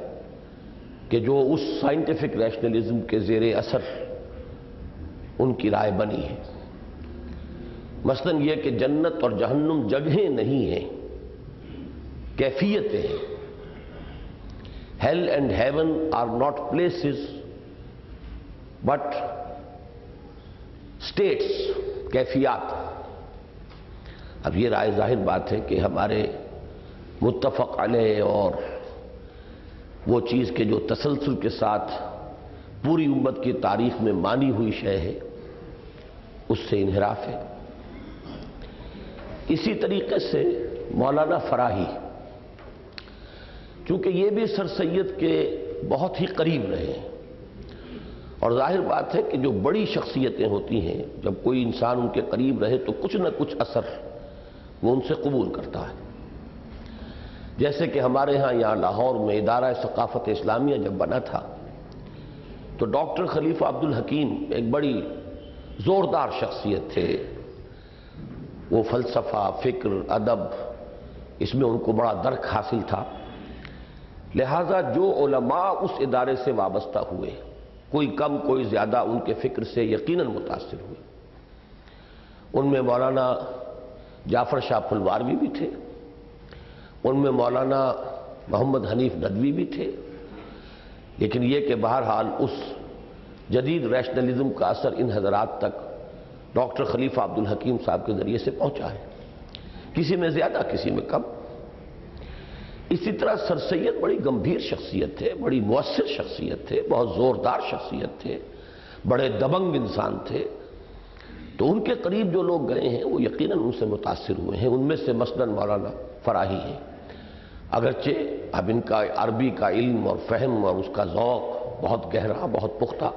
کہ جو اس سائنٹیفک ریشنلزم کے زیر اثر ان کی رائے بنی ہے، مثلاً یہ کہ جنت اور جہنم جگہیں نہیں ہیں، کیفیتیں ہیں۔ Hell and heaven are not places but states، کیفیات۔ اب یہ رائے ظاہر بات ہے کہ ہمارے متفق علیہ اور وہ چیز کے جو تسلسل کے ساتھ پوری امت کی تاریخ میں مانی ہوئی شے ہے، اس سے انحراف ہے۔ اسی طریقے سے مولانا فراہی، چونکہ یہ بھی سر سید کے بہت ہی قریب رہے ہیں، اور ظاہر بات ہے کہ جو بڑی شخصیتیں ہوتی ہیں جب کوئی انسان ان کے قریب رہے تو کچھ نہ کچھ اثر وہ ان سے قبول کرتا ہے۔ جیسے کہ ہمارے ہاں یہاں لاہور میں ادارہ ثقافت اسلامیہ جب بنا تھا تو ڈاکٹر خلیفہ عبدالحکیم ایک بڑی زوردار شخصیت تھے، وہ فلسفہ، فکر، ادب، اس میں ان کو بڑا درک حاصل تھا، لہذا جو علماء اس ادارے سے وابستہ ہوئے، کوئی کم کوئی زیادہ، ان کے فکر سے یقیناً متاثر ہوئے۔ ان میں مولانا جعفر شاہ پھلواروی بھی تھے، ان میں مولانا محمد حنیف ندوی بھی تھے، لیکن یہ کہ بہرحال اس جدید ریشنلزم کا اثر ان حضرات تک ڈاکٹر خلیفہ عبدالحکیم صاحب کے ذریعے سے پہنچا ہے، کسی میں زیادہ کسی میں کم۔ اسی طرح سر سید بڑی گمبھیر شخصیت تھے، بڑی مؤثر شخصیت تھے، بہت زوردار شخصیت تھے، بڑے دبنگ انسان تھے، تو ان کے قریب جو لوگ گئے ہیں وہ یقیناً ان سے متاثر ہوئے ہیں۔ ان میں سے مثلاً مولانا فراہی ہیں، اگرچہ اب ان کا عربی کا علم اور فہم اور اس کا ذوق بہت گہرا، بہت پختہ،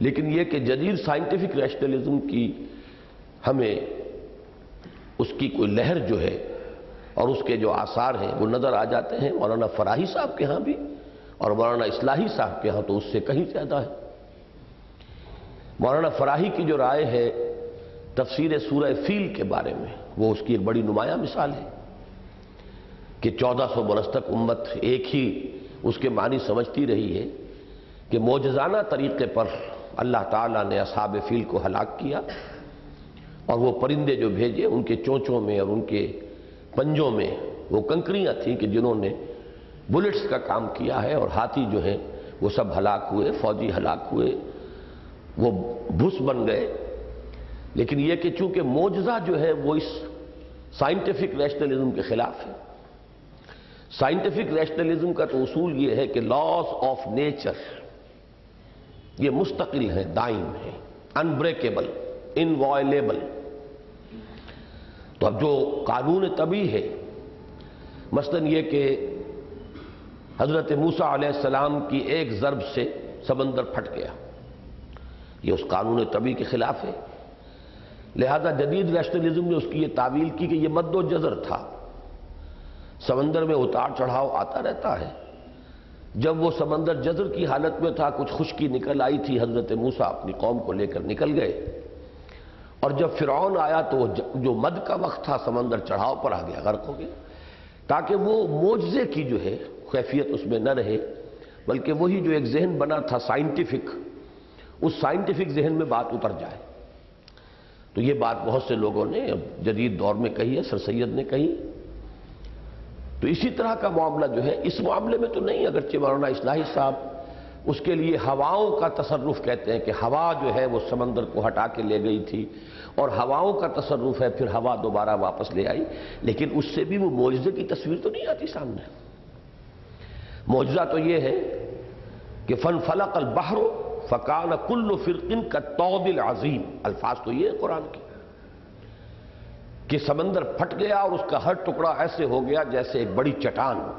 لیکن یہ کہ جدید سائنٹیفک ریشنلزم کی ہمیں اس کی کوئی لہر جو ہے اور اس کے جو آثار ہیں وہ نظر آ جاتے ہیں مولانا فراہی صاحب کے ہاں بھی، اور مولانا اصلاحی صاحب کے ہاں تو اس سے کہیں زیادہ ہے۔ مولانا فراہی کی جو رائے ہے تفسیر سورہ فیل کے بارے میں، وہ اس کی ایک بڑی نمایاں مثال ہے کہ 1400 برس تک امت ایک ہی اس کے معنی سمجھتی رہی ہے کہ معجزانہ طریقے پر اللہ تعالیٰ نے اصحاب فیل کو ہلاک کیا، اور وہ پرندے جو بھیجے ان کے چونچوں میں اور ان کے پنجوں میں وہ کنکریاں تھیں کہ جنہوں نے بلٹس کا کام کیا ہے، اور ہاتھی جو ہیں وہ سب ہلاک ہوئے، فوجی ہلاک ہوئے، وہ بھس بن گئے۔ لیکن یہ کہ چونکہ معجزہ جو ہے وہ اس سائنٹیفک ریشنلزم کے خلاف ہے۔ سائنٹیفک ریشنلزم کا تو اصول یہ ہے کہ لاز آف نیچر یہ مستقل ہیں، دائم ہیں، انبریکیبل، انوائلیبل۔ تو اب جو قانون طبیعی ہے، مثلاً یہ کہ حضرت موسیٰ علیہ السلام کی ایک ضرب سے سمندر پھٹ گیا، یہ اس قانون طبیعی کے خلاف ہے، لہذا جدید ریشنلزم نے اس کی یہ تعویل کی کہ یہ مد و جزر تھا، سمندر میں اتار چڑھاؤ آتا رہتا ہے۔ جب وہ سمندر جزر کی حالت میں تھا، کچھ خشکی نکل آئی تھی، حضرت موسیٰ اپنی قوم کو لے کر نکل گئے، اور جب فرعون آیا تو وہ جو مد کا وقت تھا سمندر چڑھاؤ پر آ گیا، غرق ہو گیا، تاکہ وہ معجزے کی جو ہے کیفیت اس میں نہ رہے، بلکہ وہی جو ایک ذہن بنا تھا سائنٹیفک، اس سائنٹیفک ذہن میں بات اتر جائے۔ تو یہ بات بہت سے لوگوں نے جدید دور میں کہی ہے، سر سید نے کہی۔ تو اسی طرح کا معاملہ جو ہے اس معاملے میں تو نہیں، اگرچہ مولانا اصلاحی صاحب اس کے لیے ہواؤں کا تصرف کہتے ہیں کہ ہوا جو ہے وہ سمندر کو ہٹا کے لے گئی تھی، اور ہواؤں کا تصرف ہے پھر ہوا دوبارہ واپس لے آئی، لیکن اس سے بھی وہ معجزے کی تصویر تو نہیں آتی سامنے۔ معجزہ تو یہ ہے کہ فانفلق البحر فکان کل فرق کالطود العظیم، الفاظ تو یہ ہے قرآن کے، کہ سمندر پھٹ گیا اور اس کا ہر ٹکڑا ایسے ہو گیا جیسے ایک بڑی چٹان ہو۔